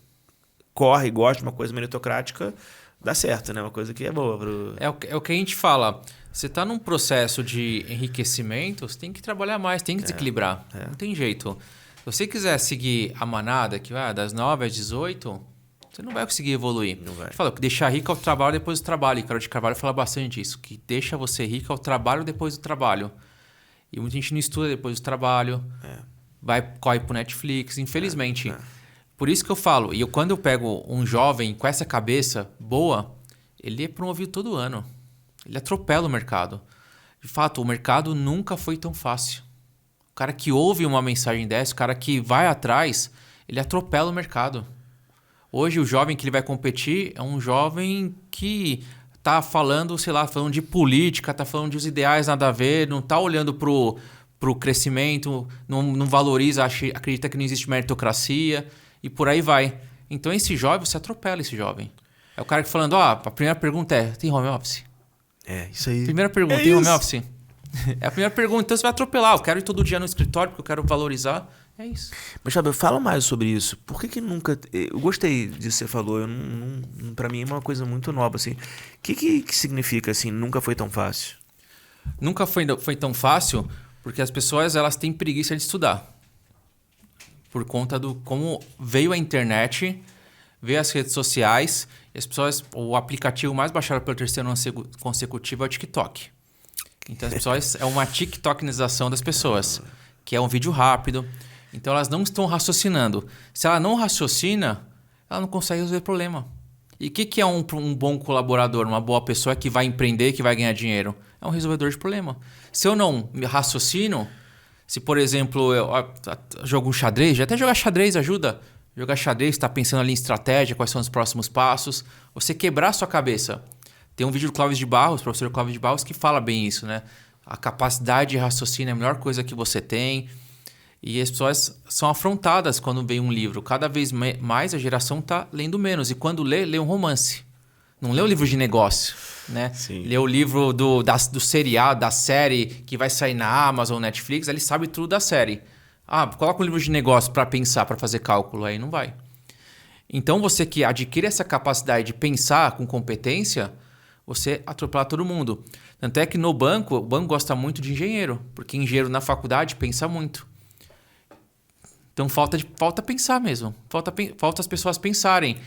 corre e gosta de uma coisa meritocrática, dá certo, né? Uma coisa que é boa. É o que a gente fala. Você está num processo de enriquecimento, você tem que trabalhar mais, tem que desequilibrar. Não tem jeito. Se você quiser seguir a manada, que vai das 9 às 18... você não vai conseguir evoluir. Não vai. Fala que deixar rico é o trabalho depois do trabalho. E Carol de Carvalho fala bastante disso. Que deixa você rico é o trabalho depois do trabalho. E muita gente não estuda depois do trabalho. Corre pro Netflix, infelizmente. Por isso que eu falo. E quando eu pego um jovem com essa cabeça boa, ele é promovido todo ano. Ele atropela o mercado. De fato, o mercado nunca foi tão fácil. O cara que ouve uma mensagem dessa, o cara que vai atrás, ele atropela o mercado. Hoje, o jovem que ele vai competir é um jovem que tá falando, sei lá, falando de política, tá falando de os ideais nada a ver, não tá olhando pro crescimento, não valoriza, acredita que não existe meritocracia e por aí vai. Então esse jovem, você atropela esse jovem. É o cara que falando, a primeira pergunta é, tem home office? Isso aí. Primeira pergunta, tem home office? É a primeira pergunta, então você vai atropelar. Eu quero ir todo dia no escritório porque eu quero valorizar. É isso. Mas, Fábio, fala mais sobre isso. Por que nunca... Eu gostei disso que você falou. Pra mim é uma coisa muito nova, assim. O que significa, assim, nunca foi tão fácil? Nunca foi tão fácil porque as pessoas elas têm preguiça de estudar. Por conta do como veio a internet, veio as redes sociais, e as pessoas... O aplicativo mais baixado pelo terceiro ano consecutivo é o TikTok. Então, as pessoas... É uma TikTokinização das pessoas, que é um vídeo rápido. Então, elas não estão raciocinando. Se ela não raciocina, ela não consegue resolver o problema. E o que é um bom colaborador, uma boa pessoa que vai empreender, que vai ganhar dinheiro? É um resolvedor de problema. Se eu não me raciocino, se, por exemplo, eu jogo um xadrez, até jogar xadrez ajuda. Jogar xadrez, está pensando ali em estratégia, quais são os próximos passos. Você quebrar a sua cabeça. Tem um vídeo do Clóvis de Barros, professor Clóvis de Barros, que fala bem isso, né? A capacidade de raciocínio é a melhor coisa que você tem. E as pessoas são afrontadas quando vem um livro. Cada vez mais a geração está lendo menos. E quando lê um romance. Não lê o livro de negócio, né? Sim. Lê o livro do seriado, da série que vai sair na Amazon, Netflix. Ele sabe tudo da série. Coloca um livro de negócio para pensar, para fazer cálculo. Aí não vai. Então, você que adquire essa capacidade de pensar com competência, você atropela todo mundo. Tanto é que no banco, o banco gosta muito de engenheiro. Porque engenheiro na faculdade pensa muito. Então, falta pensar mesmo. Falta as pessoas pensarem.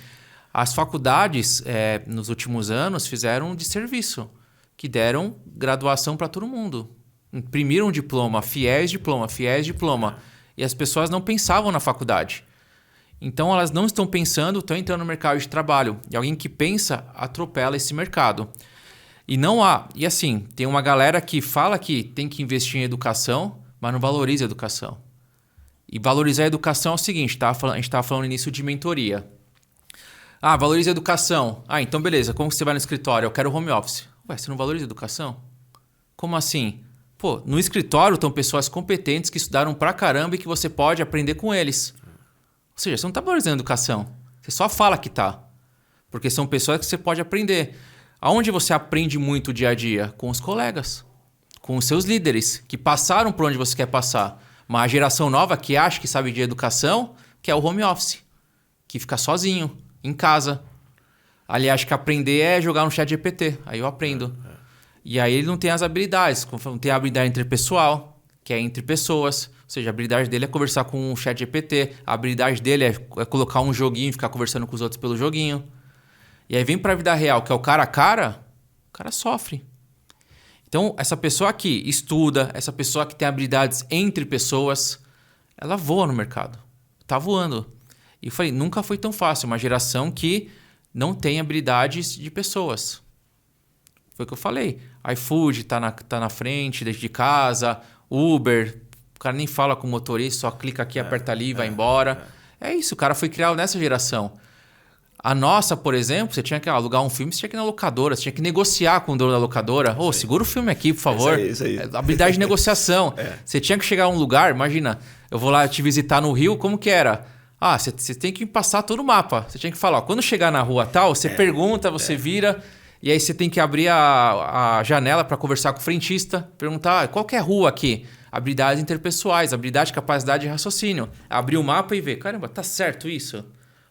As faculdades, nos últimos anos, fizeram de serviço. Que deram graduação para todo mundo. Imprimiram diploma, fiéis diploma. E as pessoas não pensavam na faculdade. Então, elas não estão pensando, estão entrando no mercado de trabalho. E alguém que pensa, atropela esse mercado. E assim, tem uma galera que fala que tem que investir em educação, mas não valoriza a educação. E valorizar a educação é o seguinte, a gente estava falando no início de mentoria. Valoriza a educação. Então beleza, como você vai no escritório? Eu quero home office. Ué, você não valoriza a educação? Como assim? Pô, no escritório estão pessoas competentes que estudaram pra caramba e que você pode aprender com eles. Ou seja, você não está valorizando a educação. Você só fala que tá. Porque são pessoas que você pode aprender. Aonde você aprende muito dia a dia? Com os colegas. Com os seus líderes, que passaram por onde você quer passar. Uma geração nova que acha que sabe de educação, que é o home office. Que fica sozinho, em casa. Ali acha que aprender é jogar no chat GPT. Aí eu aprendo. E aí ele não tem as habilidades. Não tem a habilidade interpessoal, que é entre pessoas. Ou seja, a habilidade dele é conversar com o chat GPT. A habilidade dele é colocar um joguinho e ficar conversando com os outros pelo joguinho. E aí vem para a vida real, que é o cara o cara sofre. Então, essa pessoa que estuda, essa pessoa que tem habilidades entre pessoas, ela voa no mercado. Tá voando. E eu falei, nunca foi tão fácil. Uma geração que não tem habilidades de pessoas. Foi o que eu falei. iFood tá na frente, desde de casa. Uber, o cara nem fala com o motorista, só clica aqui, aperta ali e vai embora. É isso, o cara foi criado nessa geração. A nossa, por exemplo, você tinha que alugar um filme, você tinha que ir na locadora, você tinha que negociar com o dono da locadora. Segura o filme aqui, por favor. Isso aí. Habilidade de negociação. Você tinha que chegar a um lugar, imagina, eu vou lá te visitar no Rio, como que era? Você tem que passar todo o mapa. Você tinha que falar, quando chegar na rua tal, você pergunta, você vira, e aí você tem que abrir a janela para conversar com o frentista, perguntar, qual que é a rua aqui? Habilidades interpessoais, habilidade, capacidade de raciocínio. Abrir o mapa e ver, caramba, tá certo isso?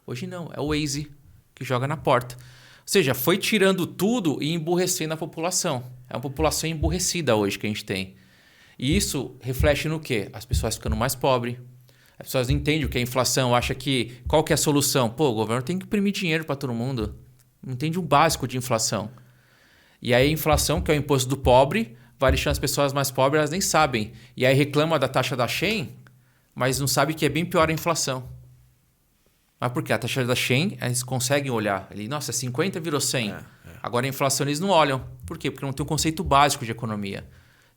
Hoje não, é o Waze que joga na porta. Ou seja, foi tirando tudo e emburrecendo a população. É uma população emburrecida hoje que a gente tem. E isso reflete no quê? As pessoas ficando mais pobres. As pessoas não entendem o que é inflação, acham que... Qual que é a solução? O governo tem que imprimir dinheiro para todo mundo. Não entende o básico de inflação. E aí a inflação, que é o imposto do pobre, vai deixando as pessoas mais pobres, elas nem sabem. E aí reclama da taxa da Shein, mas não sabe que é bem pior a inflação. Mas por quê? A taxa da Shein, eles conseguem olhar. Nossa, 50 virou 100. Agora a inflação eles não olham. Por quê? Porque não tem um conceito básico de economia.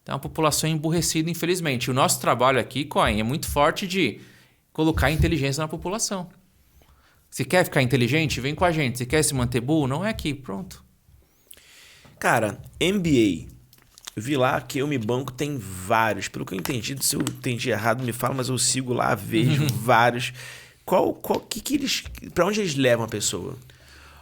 Então a população é emburrecida, infelizmente. O nosso trabalho aqui, Cohen, é muito forte de colocar inteligência na população. Se quer ficar inteligente, vem com a gente. Se quer se manter burro, não é aqui. Pronto. Cara, MBA. Eu vi lá que Eu Me Banco tem vários. Pelo que eu entendi, se eu entendi errado, me fala, mas eu sigo lá, vejo vários. Pra onde eles levam a pessoa?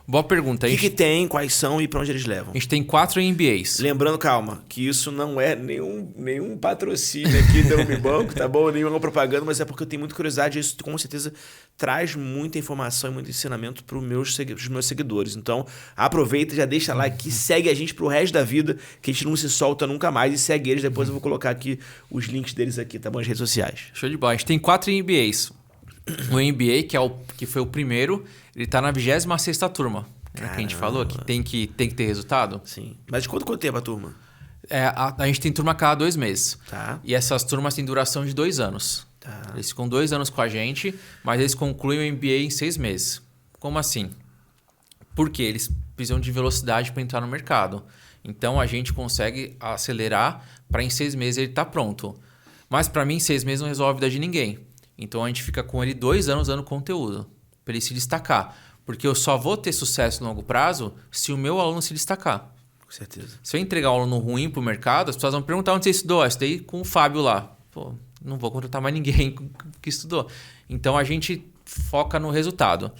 Boa pergunta. O que tem, quais são e pra onde eles levam? A gente tem 4 MBAs. Lembrando, calma, que isso não é nenhum patrocínio aqui do Me Banco, tá bom? Nenhuma propaganda, mas é porque eu tenho muita curiosidade e isso com certeza traz muita informação e muito ensinamento para os meus seguidores. Então, aproveita, já deixa lá aqui, segue a gente pro resto da vida, que a gente não se solta nunca mais e segue eles. Depois eu vou colocar aqui os links deles aqui, tá bom? Nas redes sociais. Show de bola. A gente tem 4 MBAs. O MBA, que foi o primeiro, ele tá na 26ª turma. Que a gente falou que tem que ter resultado. Sim. Mas de quanto tempo a turma? A gente tem turma a cada 2 meses. Tá. E essas turmas têm duração de 2 anos. Tá. Eles ficam 2 anos com a gente, mas eles concluem o MBA em 6 meses. Como assim? Porque eles precisam de velocidade para entrar no mercado. Então a gente consegue acelerar para em 6 meses ele estar pronto. Mas para mim, 6 meses não resolve a vida de ninguém. Então a gente fica com ele 2 anos dando conteúdo para ele se destacar. Porque eu só vou ter sucesso no longo prazo se o meu aluno se destacar. Com certeza. Se eu entregar um aluno ruim para o mercado, as pessoas vão perguntar onde você estudou. Eu estudei com o Fábio lá. Pô, não vou contratar mais ninguém que estudou. Então a gente foca no resultado.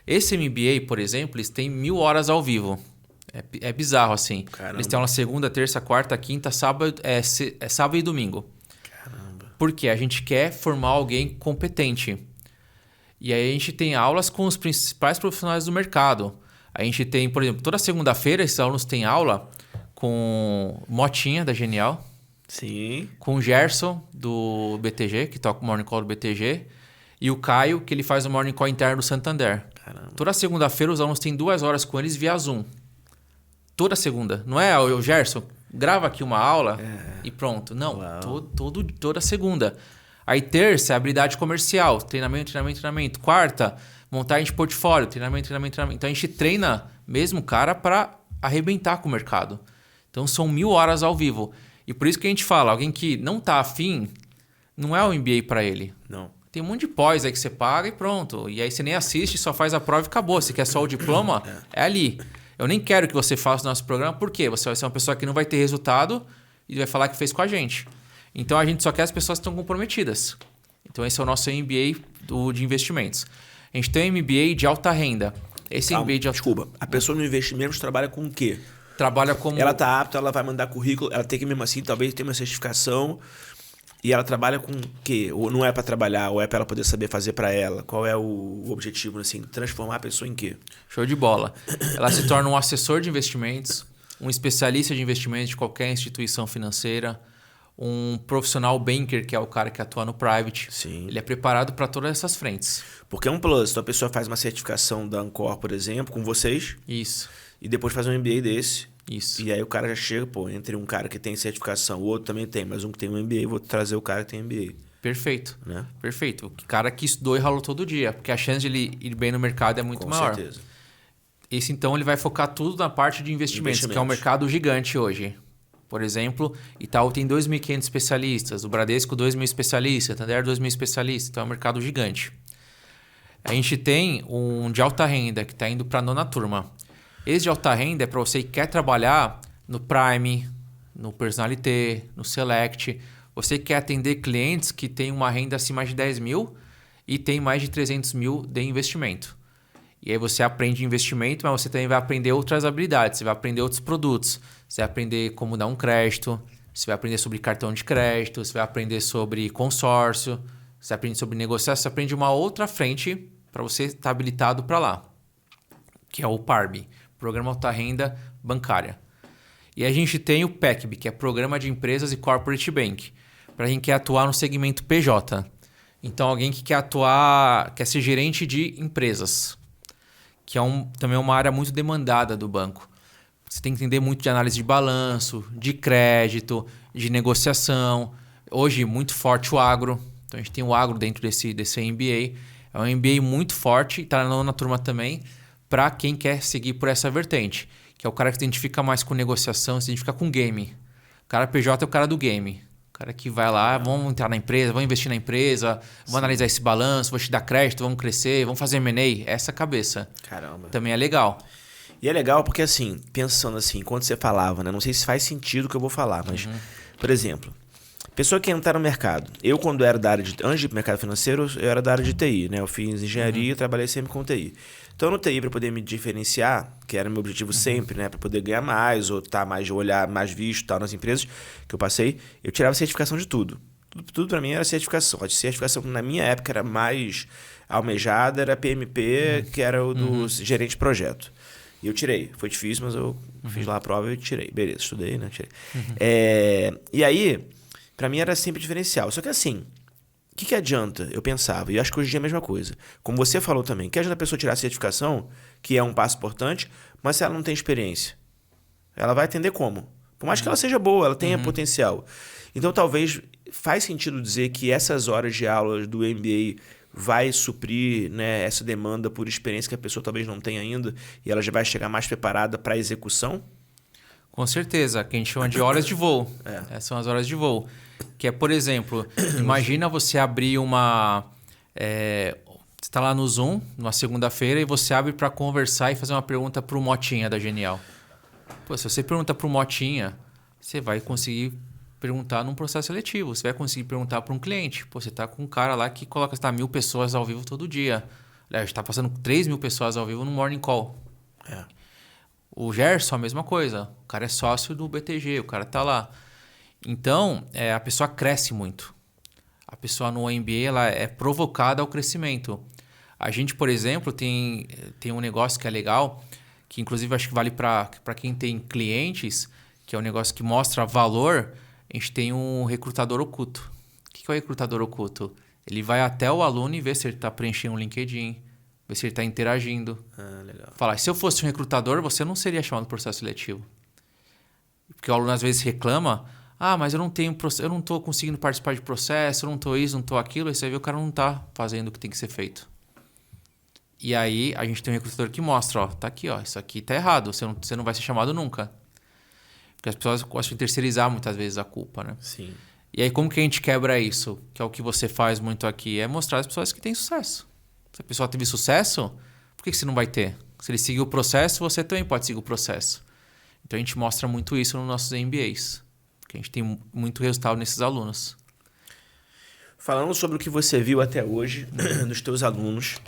Esse MBA, por exemplo, eles têm 1000 horas ao vivo. É bizarro assim. Caramba. Eles têm aula segunda, terça, quarta, quinta, sábado, sábado e domingo. Caramba. Porque a gente quer formar alguém competente. E aí a gente tem aulas com os principais profissionais do mercado. A gente tem, por exemplo, toda segunda-feira esses alunos têm aula com Motinha, da Genial. Sim. Com o Gerson, do BTG, que toca o Morning Call do BTG. E o Caio, que ele faz o Morning Call interno do Santander. Caramba. Toda segunda-feira os alunos têm 2 horas com eles via Zoom. Toda segunda. Não é o Gerson, grava aqui uma aula e pronto. Não, toda segunda. Aí terça é habilidade comercial, treinamento. Quarta, montagem de portfólio, treinamento. Então a gente treina mesmo o cara para arrebentar com o mercado. Então são 1000 horas ao vivo. E por isso que a gente fala, alguém que não tá afim, não é o MBA para ele. Não. Tem um monte de pós aí que você paga e pronto. E aí você nem assiste, só faz a prova e acabou. Se quer só o diploma, é ali. Eu nem quero que você faça o nosso programa, porque você vai ser uma pessoa que não vai ter resultado e vai falar que fez com a gente. Então a gente só quer as pessoas que estão comprometidas. Então esse é o nosso MBA de investimentos. A gente tem um MBA de alta renda. Esse MBA de alta... Desculpa, a pessoa no investimentos trabalha com o quê? Trabalha como... Ela tá apta, ela vai mandar currículo, ela tem que mesmo assim, talvez tenha uma certificação e ela trabalha com o quê? Ou não é para trabalhar, ou é para ela poder saber fazer para ela? Qual é o objetivo, assim, transformar a pessoa em quê? Show de bola. Ela se torna um assessor de investimentos, um especialista de investimentos de qualquer instituição financeira, um profissional banker, que é o cara que atua no private. Sim. Ele é preparado para todas essas frentes. Porque é um plus. Então a pessoa faz uma certificação da Ancor, por exemplo, com vocês. Isso. E depois faz um MBA desse. Isso. E aí o cara já chega, pô, entre um cara que tem certificação, o outro também tem, mas um que tem um MBA, vou trazer o cara que tem MBA. Perfeito. Né? Perfeito. O cara que estudou e ralou todo dia, porque a chance de ele ir bem no mercado é muito maior. Com certeza. Esse, então, ele vai focar tudo na parte de investimentos, que é um mercado gigante hoje. Por exemplo, Itaú tem 2.500 especialistas, o Bradesco 2.000 especialistas, Santander 2.000 especialistas, então é um mercado gigante. A gente tem um de alta renda que está indo para a 9ª turma. Esse de alta renda é para você que quer trabalhar no Prime, no Personalité, no Select. Você quer atender clientes que têm uma renda acima de 10 mil e tem mais de 300 mil de investimento. E aí você aprende investimento, mas você também vai aprender outras habilidades. Você vai aprender outros produtos. Você vai aprender como dar um crédito. Você vai aprender sobre cartão de crédito. Você vai aprender sobre consórcio. Você aprende sobre negociação. Você aprende uma outra frente para você estar habilitado para lá. Que é o PARB, Programa Alta Renda Bancária. E a gente tem o PECB, que é Programa de Empresas e Corporate Bank. Para quem quer atuar no segmento PJ. Então, alguém que quer atuar, quer ser gerente de empresas. Que é também uma área muito demandada do banco. Você tem que entender muito de análise de balanço, de crédito, de negociação. Hoje, muito forte o agro. Então, a gente tem o agro dentro desse MBA. É um MBA muito forte, está na turma também, para quem quer seguir por essa vertente. Que é o cara que se identifica mais com negociação, se identifica com game. O cara PJ é o cara do game. O cara que vai lá, vamos entrar na empresa, vamos investir na empresa, vamos analisar esse balanço, vou te dar crédito, vamos crescer, vamos fazer M&A. Essa cabeça. Caramba. Também é legal. E é legal porque, assim, pensando assim, enquanto você falava, né? Não sei se faz sentido o que eu vou falar, mas, por exemplo, pessoa que entrar no mercado. Eu, quando era da área de... Antes de ir pro mercado financeiro, eu era da área de TI, né? Eu fiz engenharia e trabalhei sempre com TI. Então, no TI, para poder me diferenciar, que era meu objetivo sempre, né? Para poder ganhar mais, ou tá mais, olhar mais visto, tal, nas empresas que eu passei, eu tirava certificação de tudo. Tudo para mim era certificação. A certificação, na minha época, era mais almejada, era PMP, que era o do gerente de projeto. E eu tirei. Foi difícil, mas eu fiz lá a prova e tirei. Beleza, estudei, né? Tirei. E aí, pra mim era sempre diferencial. Só que assim, o que adianta? Eu pensava, e eu acho que hoje em dia é a mesma coisa. Como você falou também, que adianta a pessoa tirar a certificação, que é um passo importante, mas se ela não tem experiência, ela vai atender como? Por mais que ela seja boa, ela tenha potencial. Então talvez faz sentido dizer que essas horas de aula do MBA vai suprir, né, essa demanda por experiência que a pessoa talvez não tenha ainda e ela já vai chegar mais preparada para a execução? Com certeza, que a gente chama de horas de voo. Essas são as horas de voo. Que é, por exemplo, imagina você abrir uma... você está lá no Zoom, numa segunda-feira, e você abre para conversar e fazer uma pergunta para o Motinha da Genial. Pô, se você pergunta para o Motinha, você vai conseguir perguntar num processo seletivo. Você vai conseguir perguntar para um cliente. Pô, você está com um cara lá que coloca 1.000 pessoas ao vivo todo dia. Aliás, está passando 3.000 pessoas ao vivo no Morning Call. O Gerson, a mesma coisa. O cara é sócio do BTG, o cara está lá. Então, a pessoa cresce muito. A pessoa no MBA ela é provocada ao crescimento. A gente, por exemplo, tem um negócio que é legal, que inclusive acho que vale para quem tem clientes, que é um negócio que mostra valor. A gente tem um recrutador oculto. O que é o recrutador oculto? Ele vai até o aluno e vê se ele está preenchendo um LinkedIn, vê se ele está interagindo. Legal. Fala, se eu fosse um recrutador, você não seria chamado para o processo seletivo. Porque o aluno às vezes reclama, mas eu não estou conseguindo participar de processo, eu não estou isso, não estou aquilo. Aí você vê o cara não está fazendo o que tem que ser feito. E aí a gente tem um recrutador que mostra, tá aqui, isso aqui tá errado, você não vai ser chamado nunca. Porque as pessoas gostam de terceirizar muitas vezes a culpa, né? Sim. E aí como que a gente quebra isso? Que é o que você faz muito aqui, é mostrar as pessoas que têm sucesso. Se a pessoa teve sucesso, por que você não vai ter? Se ele seguir o processo, você também pode seguir o processo. Então a gente mostra muito isso nos nossos MBAs. Porque a gente tem muito resultado nesses alunos. Falando sobre o que você viu até hoje dos teus alunos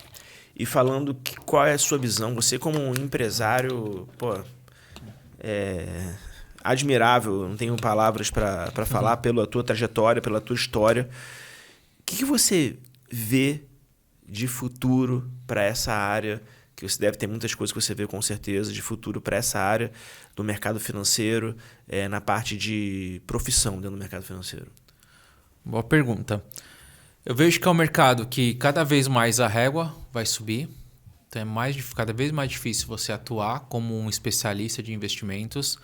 e falando qual é a sua visão, você como um empresário, admirável, não tenho palavras para falar, pela tua trajetória, pela tua história. O que você vê de futuro para essa área? Que você deve ter muitas coisas que você vê com certeza de futuro para essa área do mercado financeiro, na parte de profissão dentro do mercado financeiro. Boa pergunta. Eu vejo que é um mercado que cada vez mais a régua vai subir. Então é cada vez mais difícil você atuar como um especialista de investimentos.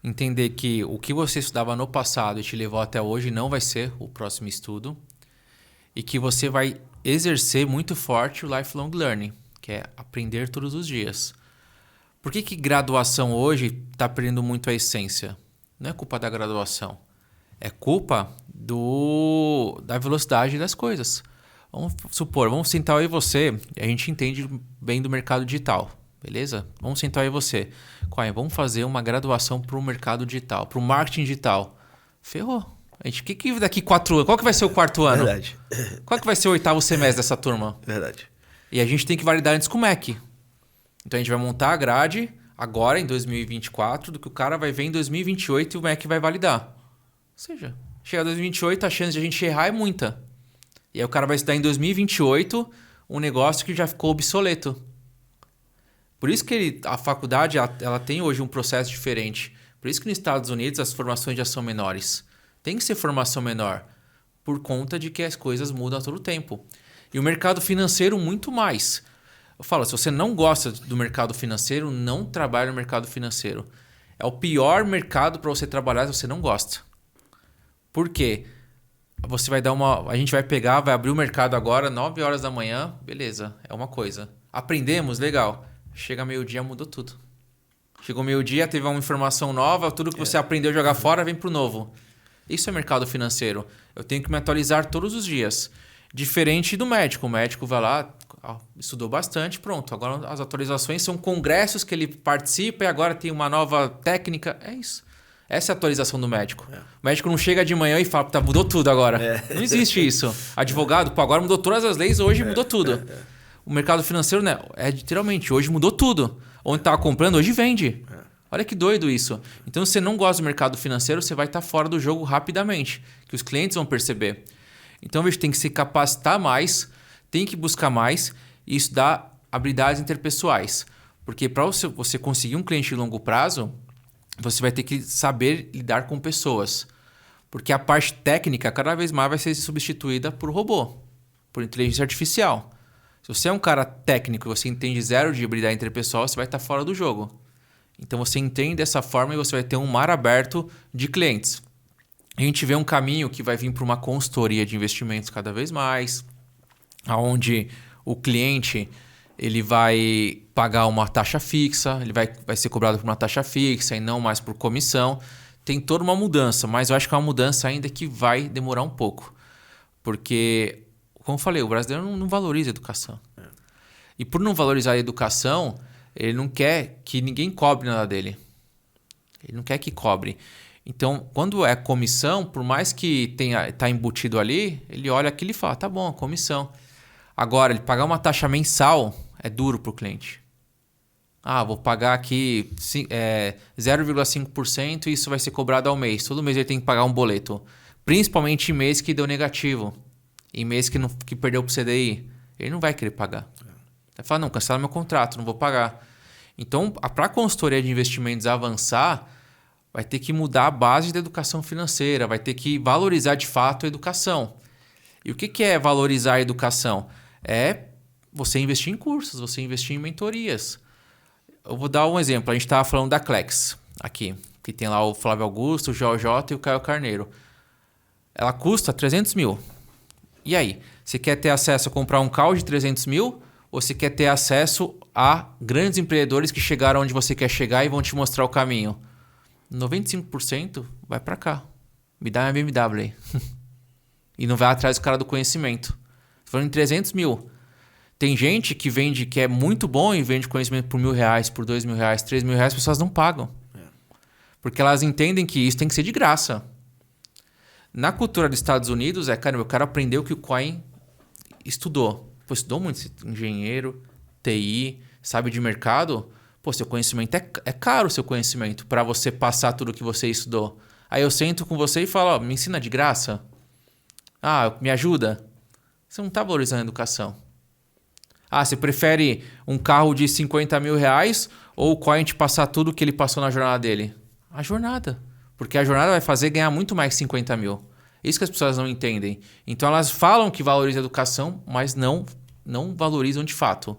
Entender que o que você estudava no passado e te levou até hoje não vai ser o próximo estudo. E que você vai exercer muito forte o lifelong learning, que é aprender todos os dias. Por que graduação hoje está perdendo muito a essência? Não é culpa da graduação. É culpa da velocidade das coisas. Vamos sentar eu e você, a gente entende bem do mercado digital, beleza? Vamos sentar eu e você. Vamos fazer uma graduação para o mercado digital, para o marketing digital. Ferrou. Que daqui 4 anos? Qual que vai ser o 4º ano? Verdade. Qual que vai ser o 8º semestre dessa turma? Verdade. E a gente tem que validar antes com o MEC. Então a gente vai montar a grade agora em 2024 do que o cara vai ver em 2028 e o MEC vai validar. Ou seja, chegar em 2028 a chance de a gente errar é muita. E aí o cara vai estudar em 2028 um negócio que já ficou obsoleto. Por isso que a faculdade ela tem hoje um processo diferente. Por isso que nos Estados Unidos as formações já são menores. Tem que ser formação menor por conta de que as coisas mudam a todo tempo. E o mercado financeiro muito mais. Eu falo, se você não gosta do mercado financeiro, não trabalhe no mercado financeiro. É o pior mercado para você trabalhar se você não gosta. Por quê? Você vai a gente vai abrir o mercado agora, 9 horas da manhã, beleza, é uma coisa. Aprendemos, legal. Chega meio-dia, mudou tudo. Chegou meio-dia, teve uma informação nova, tudo que você aprendeu a jogar fora vem pro novo. Isso é mercado financeiro. Eu tenho que me atualizar todos os dias. Diferente do médico. O médico vai lá, estudou bastante, pronto. Agora as atualizações são congressos que ele participa e agora tem uma nova técnica. É isso. Essa é a atualização do médico. O médico não chega de manhã e fala, tá, mudou tudo agora. Não existe isso. Advogado, pô, agora mudou todas as leis, hoje mudou tudo. O mercado financeiro, né, literalmente, hoje mudou tudo. Onde estava comprando, hoje vende. Olha que doido isso. Então, se você não gosta do mercado financeiro, você vai estar fora do jogo rapidamente, que os clientes vão perceber. Então, a gente tem que se capacitar mais, tem que buscar mais e estudar habilidades interpessoais. Porque para você conseguir um cliente de longo prazo, você vai ter que saber lidar com pessoas. Porque a parte técnica cada vez mais vai ser substituída por robô, por inteligência artificial. Se você é um cara técnico e você entende zero de habilidade interpessoal, você vai estar fora do jogo. Então você entende dessa forma e você vai ter um mar aberto de clientes. A gente vê um caminho que vai vir para uma consultoria de investimentos cada vez mais, onde o cliente ele vai pagar uma taxa fixa, ele vai ser cobrado por uma taxa fixa e não mais por comissão. Tem toda uma mudança, mas eu acho que é uma mudança ainda que vai demorar um pouco. Porque, como eu falei, o brasileiro não valoriza a educação. E por não valorizar a educação, ele não quer que ninguém cobre nada dele. Ele não quer que cobre. Então, quando é comissão, por mais que tá embutido ali, ele olha aquilo e fala, tá bom, comissão. Agora, ele pagar uma taxa mensal é duro para o cliente. Vou pagar aqui 0,5% e isso vai ser cobrado ao mês. Todo mês ele tem que pagar um boleto. Principalmente em mês que deu negativo. Em mês que perdeu para o CDI. Ele não vai querer pagar. Vai falar, não, cancela meu contrato, não vou pagar. Então, para a consultoria de investimentos avançar, vai ter que mudar a base da educação financeira, vai ter que valorizar de fato a educação. E o que é valorizar a educação? É você investir em cursos, você investir em mentorias. Eu vou dar um exemplo. A gente estava falando da Clex aqui, que tem lá o Flávio Augusto, o GeoJ e o Caio Carneiro. Ela custa 300 mil. E aí? Você quer ter acesso a comprar um carro de 300 mil ou você quer ter acesso a grandes empreendedores que chegaram onde você quer chegar e vão te mostrar o caminho? 95% vai para cá. Me dá uma BMW aí. E não vai atrás do cara do conhecimento. Falando em 300 mil. Tem gente que vende, que é muito bom e vende conhecimento por R$1.000, por R$2.000, R$3.000, as pessoas não pagam. Porque elas entendem que isso tem que ser de graça. Na cultura dos Estados Unidos, o cara aprendeu que o Coin estudou. Pô, estudou muito, engenheiro, TI, sabe de mercado. Pô, seu conhecimento é caro, o seu conhecimento, para você passar tudo que você estudou. Aí eu sento com você e falo, me ensina de graça? Me ajuda? Você não está valorizando a educação. Você prefere um carro de R$50 mil ou o Coin te passar tudo que ele passou na jornada dele? A jornada. Porque a jornada vai fazer ganhar muito mais que 50 mil. Isso que as pessoas não entendem. Então elas falam que valorizam a educação, mas não valorizam de fato.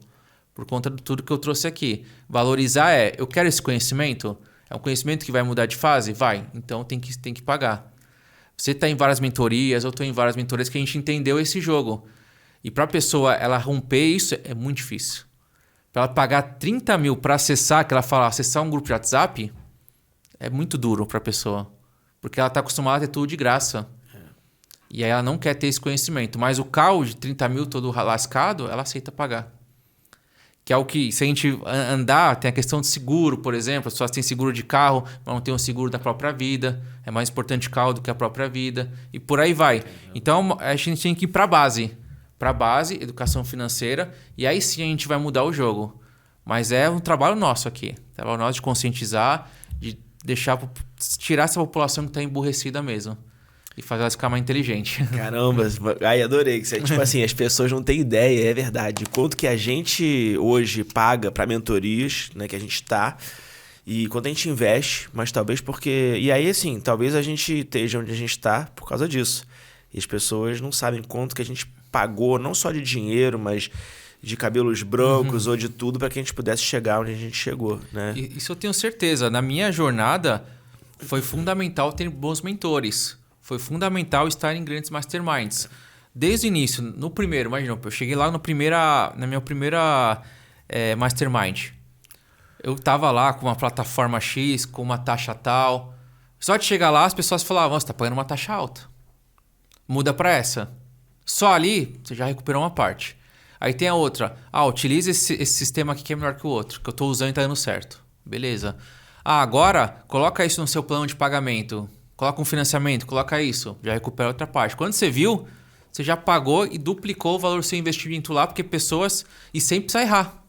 Por conta de tudo que eu trouxe aqui. Valorizar eu quero esse conhecimento? É um conhecimento que vai mudar de fase? Vai. Então tem que pagar. Você está em várias mentorias, eu estou em várias mentorias que a gente entendeu esse jogo. E para a pessoa ela romper isso é muito difícil. Para ela pagar 30 mil para acessar, que ela fala, acessar um grupo de WhatsApp, é muito duro para a pessoa. Porque ela está acostumada a ter tudo de graça. E aí ela não quer ter esse conhecimento. Mas o carro de 30 mil todo lascado, ela aceita pagar. Que é o que, se a gente andar, tem a questão de seguro, por exemplo. As pessoas têm seguro de carro, mas não tem um seguro da própria vida. É mais importante o carro do que a própria vida. E por aí vai. Então, a gente tem que ir para a base. Para a base, educação financeira. E aí sim a gente vai mudar o jogo. Mas é um trabalho nosso aqui. Trabalho nosso de conscientizar, de tirar essa população que está emburrecida mesmo. E fazer ela ficar mais inteligente. Caramba, adorei. Tipo assim, as pessoas não têm ideia, é verdade. Quanto que a gente hoje paga para mentorias, né, que a gente tá, e quanto a gente investe, mas talvez porque... E aí, assim, talvez a gente esteja onde a gente tá por causa disso. E as pessoas não sabem quanto que a gente pagou, não só de dinheiro, mas de cabelos brancos ou de tudo, para que a gente pudesse chegar onde a gente chegou, né? Isso eu tenho certeza. Na minha jornada, foi fundamental ter bons mentores. Foi fundamental estar em grandes masterminds. Desde o início, no primeiro, imagina, eu cheguei lá na minha primeira mastermind. Eu estava lá com uma plataforma X, com uma taxa tal. Só de chegar lá, as pessoas falavam, você está pagando uma taxa alta. Muda para essa. Só ali, você já recuperou uma parte. Aí tem a outra. Utiliza esse sistema aqui que é melhor que o outro, que eu estou usando e está dando certo. Beleza. Agora, coloca isso no seu plano de pagamento. Coloca um financiamento, coloca isso. Já recupera outra parte. Quando você viu, você já pagou e duplicou o valor do seu investimento lá, porque pessoas... E sem precisar errar.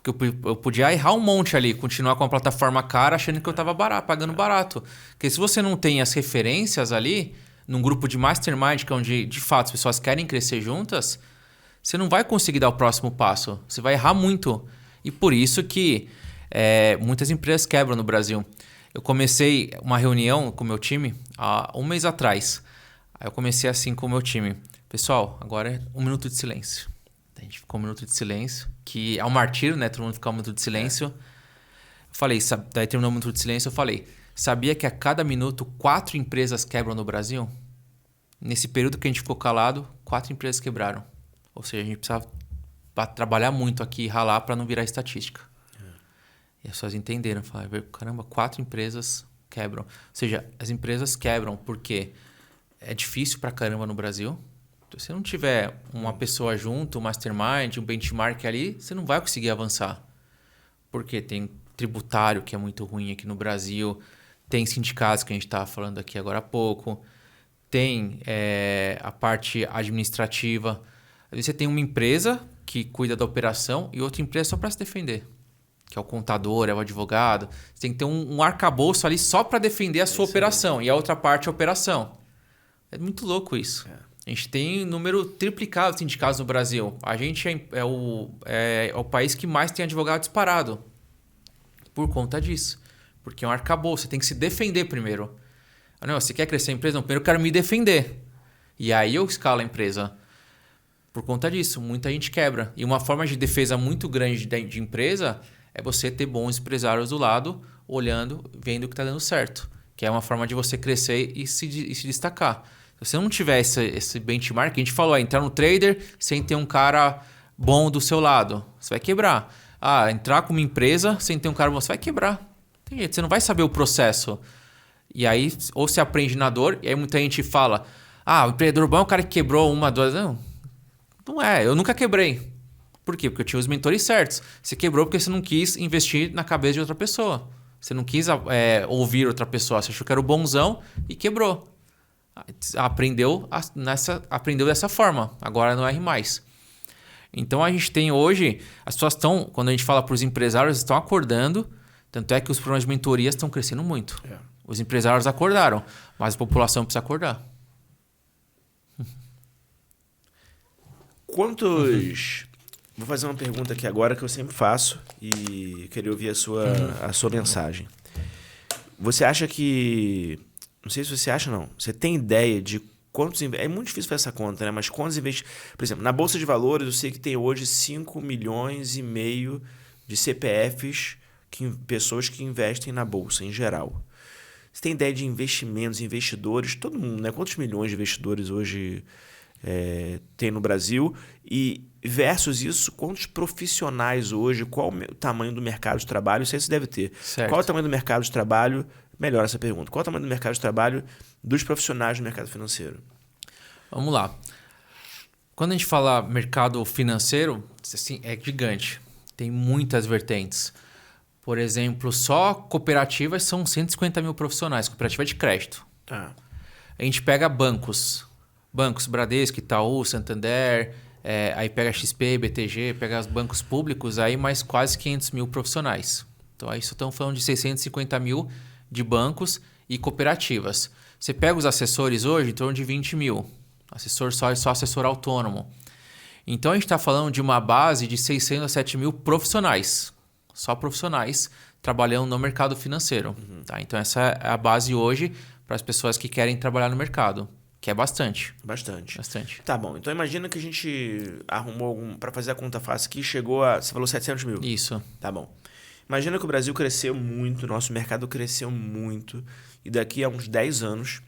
Porque eu podia errar um monte ali, continuar com a plataforma cara, achando que eu estava pagando barato. Porque se você não tem as referências ali, num grupo de mastermind, que é onde, de fato, as pessoas querem crescer juntas, você não vai conseguir dar o próximo passo. Você vai errar muito. E por isso que muitas empresas quebram no Brasil. Eu comecei uma reunião com o meu time há um mês atrás. Aí eu comecei assim com o meu time. Pessoal, agora é 1 minuto de silêncio. A gente ficou 1 minuto de silêncio, que é um martírio, né? Todo mundo ficar 1 minuto de silêncio. Eu falei, daí terminou 1 minuto de silêncio, eu falei, sabia que a cada minuto 4 empresas quebram no Brasil? Nesse período que a gente ficou calado, 4 empresas quebraram. Ou seja, a gente precisava trabalhar muito aqui, ralar para não virar estatística. E as pessoas entenderam, falaram, caramba, 4 empresas quebram. Ou seja, as empresas quebram porque é difícil pra caramba no Brasil. Se não tiver uma pessoa junto, um mastermind, um benchmark ali, você não vai conseguir avançar. Porque tem tributário que é muito ruim aqui no Brasil, tem sindicatos que a gente estava falando aqui agora há pouco, tem a parte administrativa. Às vezes você tem uma empresa que cuida da operação e outra empresa só para se defender, que é o contador, é o advogado. Você tem que ter um arcabouço ali só para defender a sua operação e a outra parte é a operação. É muito louco isso. A gente tem um número triplicado de sindicatos no Brasil. A gente é o país que mais tem advogado disparado. Por conta disso. Porque é um arcabouço. Você tem que se defender primeiro. Não, você quer crescer a empresa? Não, primeiro eu quero me defender. E aí eu escalo a empresa. Por conta disso, muita gente quebra. E uma forma de defesa muito grande de empresa é você ter bons empresários do lado, olhando, vendo o que está dando certo. Que é uma forma de você crescer e se destacar. Se você não tiver esse benchmark, a gente falou, entrar no trader sem ter um cara bom do seu lado, você vai quebrar. Entrar com uma empresa sem ter um cara bom, você vai quebrar. Tem jeito, você não vai saber o processo. E aí, ou você aprende na dor, e aí muita gente fala, o empreendedor bom é o cara que quebrou 1, 2... Não é, eu nunca quebrei. Por quê? Porque eu tinha os mentores certos. Você quebrou porque você não quis investir na cabeça de outra pessoa. Você não quis ouvir outra pessoa, você achou que era o bonzão e quebrou. Aprendeu dessa forma, agora não erre mais. Então a gente tem hoje, as pessoas estão, quando a gente fala para os empresários, estão acordando, tanto é que os programas de mentoria estão crescendo muito. Os empresários acordaram, mas a população precisa acordar. Vou fazer uma pergunta aqui agora que eu sempre faço e queria ouvir a sua mensagem. Você acha que... Não sei se você acha, não. Você tem ideia de quantos... É muito difícil fazer essa conta, né? Mas quantos investimentos... Por exemplo, na Bolsa de Valores, eu sei que tem hoje 5,5 milhões de CPFs, pessoas que investem na Bolsa, em geral. Você tem ideia de investimentos, investidores, todo mundo, né? Quantos milhões de investidores hoje tem no Brasil? E versus isso, quantos profissionais hoje, qual o tamanho do mercado de trabalho? Isso aí você deve ter. Certo. Qual o tamanho do mercado de trabalho... Melhor essa pergunta. Qual é o tamanho do mercado de trabalho dos profissionais do mercado financeiro? Vamos lá. Quando a gente fala mercado financeiro, assim, é gigante. Tem muitas vertentes. Por exemplo, só cooperativas são 150 mil profissionais. Cooperativa de crédito. A gente pega bancos. Bancos Bradesco, Itaú, Santander, aí pega XP, BTG, pega os bancos públicos, aí mais quase 500 mil profissionais. Então aí só estamos falando de 650 mil de bancos e cooperativas. Você pega os assessores hoje em torno de 20 mil. Assessor só assessor autônomo. Então a gente está falando de uma base de 600 a 7 mil profissionais. Só profissionais trabalhando no mercado financeiro. Tá? Então essa é a base hoje para as pessoas que querem trabalhar no mercado. Que é bastante. Bastante. Tá bom. Então imagina que a gente arrumou para fazer a conta fácil aqui, chegou a... Você falou 700 mil. Isso. Tá bom. Imagina que o Brasil cresceu muito, nosso mercado cresceu muito, e daqui a uns 10 anos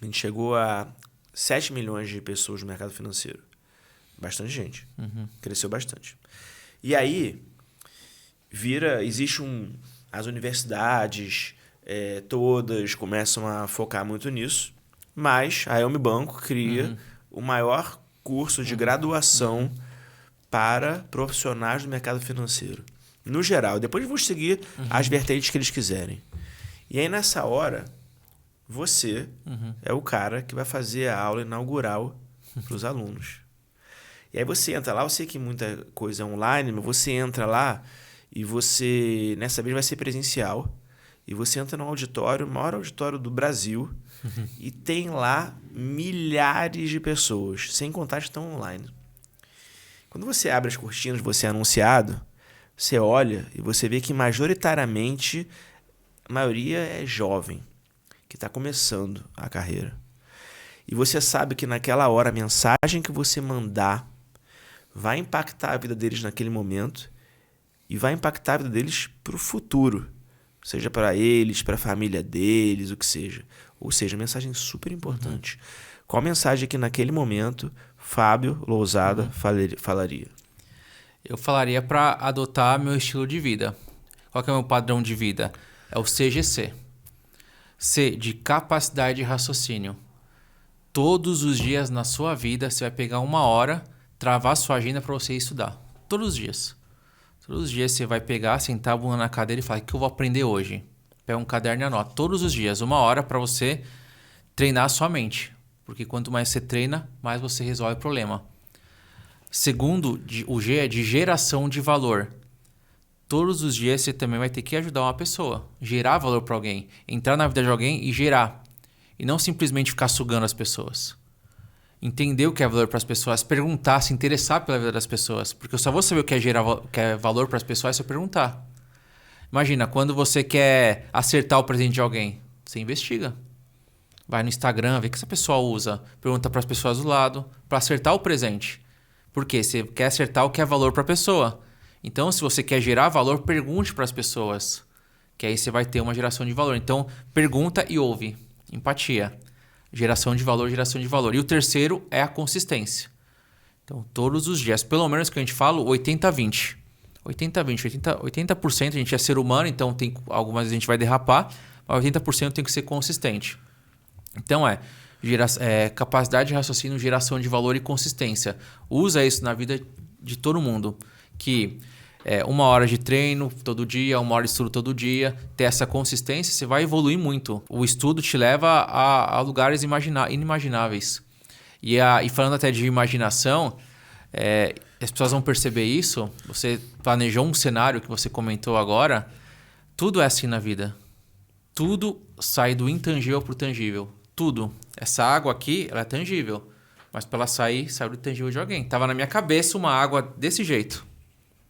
a gente chegou a 7 milhões de pessoas no mercado financeiro. Bastante gente. Cresceu bastante. E aí, as universidades todas começam a focar muito nisso, mas a Elmi Banco cria o maior curso de graduação para profissionais do mercado financeiro. No geral. Depois vão seguir as vertentes que eles quiserem. E aí, nessa hora, você é o cara que vai fazer a aula inaugural para os alunos. E aí você entra lá, eu sei que muita coisa é online, mas você entra lá e você, nessa vez vai ser presencial, e você entra no auditório, o maior auditório do Brasil, e tem lá milhares de pessoas, sem contar que estão online. Quando você abre as cortinas, você é anunciado, você olha e você vê que majoritariamente a maioria é jovem, que está começando a carreira. E você sabe que naquela hora a mensagem que você mandar vai impactar a vida deles naquele momento e vai impactar a vida deles para o futuro. Seja para eles, para a família deles, o que seja. Ou seja, mensagem super importante. Qual mensagem que naquele momento Fábio Lousada falaria? Eu falaria para adotar meu estilo de vida. Qual que é o meu padrão de vida? É o CGC. C de capacidade de raciocínio. Todos os dias na sua vida você vai pegar 1 hora, travar sua agenda para você estudar. Todos os dias. Todos os dias você vai pegar, sentar a bunda na cadeira e falar: o que eu vou aprender hoje? Pega um caderno e anota. Todos os dias, 1 hora para você treinar a sua mente. Porque quanto mais você treina, mais você resolve o problema. Segundo, o G é de geração de valor. Todos os dias você também vai ter que ajudar uma pessoa. Gerar valor para alguém. Entrar na vida de alguém e gerar. E não simplesmente ficar sugando as pessoas. Entender o que é valor para as pessoas, perguntar, se interessar pela vida das pessoas. Porque eu só vou saber o que é valor para as pessoas se eu perguntar. Imagina, quando você quer acertar o presente de alguém, você investiga. Vai no Instagram, vê o que essa pessoa usa. Pergunta para as pessoas do lado, para acertar o presente. Por quê? Você quer acertar o que é valor para a pessoa. Então, se você quer gerar valor, pergunte para as pessoas. Que aí você vai ter uma geração de valor. Então, pergunta e ouve. Empatia. Geração de valor, geração de valor. E o terceiro é a consistência. Então, todos os dias, pelo menos que a gente fala, 80-20. 80% a gente é ser humano, então tem algumas vezes a gente vai derrapar, mas 80% tem que ser consistente. Então, capacidade de raciocínio, geração de valor e consistência. Usa isso na vida de todo mundo. Que 1 hora de treino todo dia, 1 hora de estudo todo dia, ter essa consistência, você vai evoluir muito. O estudo te leva a lugares inimagináveis. E falando até de imaginação, as pessoas vão perceber isso. Você planejou um cenário que você comentou agora. Tudo é assim na vida. Tudo sai do intangível para o tangível. Tudo. Essa água aqui, ela é tangível. Mas para ela sair, saiu do intangível de alguém. Tava na minha cabeça uma água desse jeito.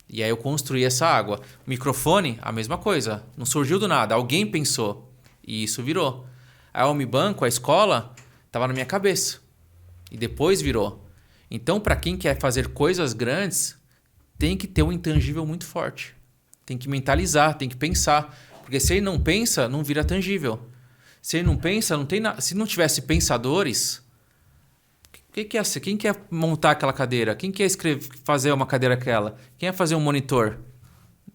E aí eu construí essa água. O microfone, a mesma coisa. Não surgiu do nada. Alguém pensou. E isso virou. A Unibanco, a escola, estava na minha cabeça. E depois virou. Então, para quem quer fazer coisas grandes, tem que ter um intangível muito forte. Tem que mentalizar, tem que pensar. Porque se ele não pensa, não vira tangível. Se ele não pensa, não tem nada. Se não tivesse pensadores... Quem quer montar aquela cadeira? Quem quer fazer uma cadeira aquela? Quem quer fazer um monitor?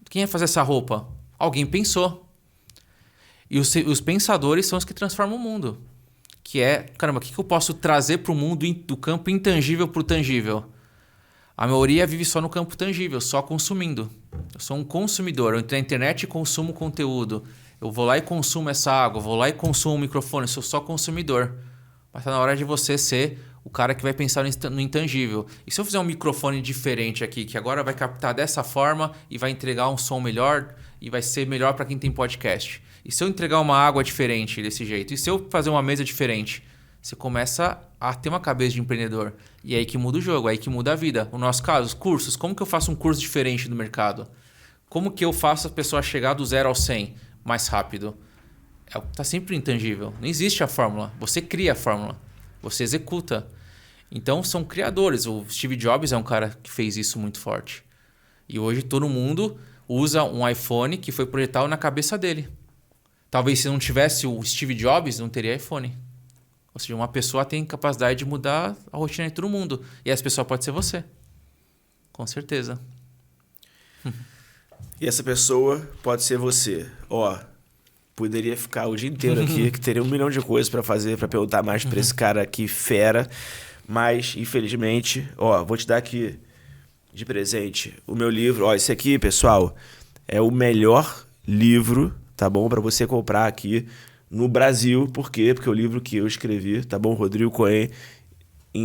Quem quer fazer essa roupa? Alguém pensou. E os pensadores são os que transformam o mundo. Que é, caramba, o que eu posso trazer para o mundo do campo intangível para o tangível? A maioria vive só no campo tangível, só consumindo. Eu sou um consumidor. Eu entro na internet e consumo conteúdo. Eu vou lá e consumo essa água. Eu vou lá e consumo o microfone. Eu sou só consumidor. Mas está na hora de você ser o cara que vai pensar no intangível. E se eu fizer um microfone diferente aqui, que agora vai captar dessa forma e vai entregar um som melhor e vai ser melhor para quem tem podcast? E se eu entregar uma água diferente desse jeito? E se eu fazer uma mesa diferente? Você começa a ter uma cabeça de empreendedor. E é aí que muda o jogo, é aí que muda a vida. No nosso caso, os cursos. Como que eu faço um curso diferente do mercado? Como que eu faço a pessoa chegar do 0 ao 100 mais rápido? Tá sempre intangível. Não existe a fórmula. Você cria a fórmula. Você executa. Então, são criadores. O Steve Jobs é um cara que fez isso muito forte. E hoje todo mundo usa um iPhone que foi projetado na cabeça dele. Talvez se não tivesse o Steve Jobs, não teria iPhone. Ou seja, uma pessoa tem capacidade de mudar a rotina de todo mundo. E essa pessoa pode ser você. Com certeza. E essa pessoa pode ser você. Poderia ficar o dia inteiro aqui, que teria 1 milhão de coisas para fazer, para perguntar mais para esse cara aqui, fera. mas infelizmente, ó, vou te dar aqui de presente o meu livro. Ó, esse aqui, pessoal, é o melhor livro, tá bom? Para você comprar aqui no Brasil. Por quê? Porque é o livro que eu escrevi, tá bom? Rodrigo Cohen,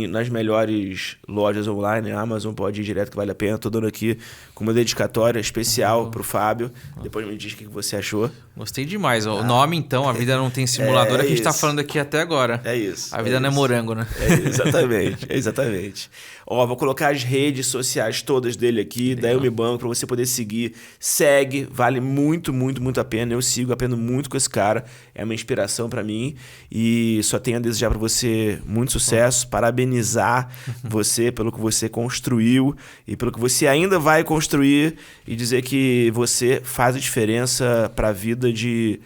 nas melhores lojas online, Amazon, pode ir direto que vale a pena. Tô dando aqui com uma dedicatória especial pro Fábio. Depois me diz o que você achou. Gostei demais. O nome, então, A Vida Não Tem Simulador, que a gente tá falando aqui até agora. É isso. A vida não é morango, né? Exatamente, exatamente. Ó, vou colocar as redes sociais todas dele aqui, daí eu me banco pra você poder seguir. Segue, vale muito, muito, muito a pena. Eu sigo, aprendo muito com esse cara. É uma inspiração pra mim. E só tenho a desejar pra você muito sucesso. Parabenizar você pelo que você construiu e pelo que você ainda vai construir. E dizer que você faz a diferença pra vida de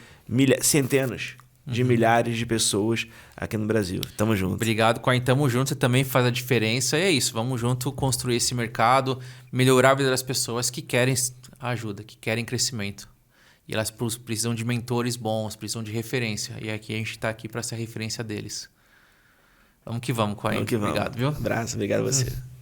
centenas de milhares de pessoas aqui no Brasil. Tamo junto. Obrigado, Cohen. Tamo junto. Você também faz a diferença. E é isso. Vamos junto construir esse mercado, melhorar a vida das pessoas que querem ajuda, que querem crescimento. E elas precisam de mentores bons, precisam de referência. E aqui a gente tá aqui para ser a referência deles. Vamos que vamos, Cohen. Vamos que vamos. Obrigado, viu? Abraço, obrigado a você.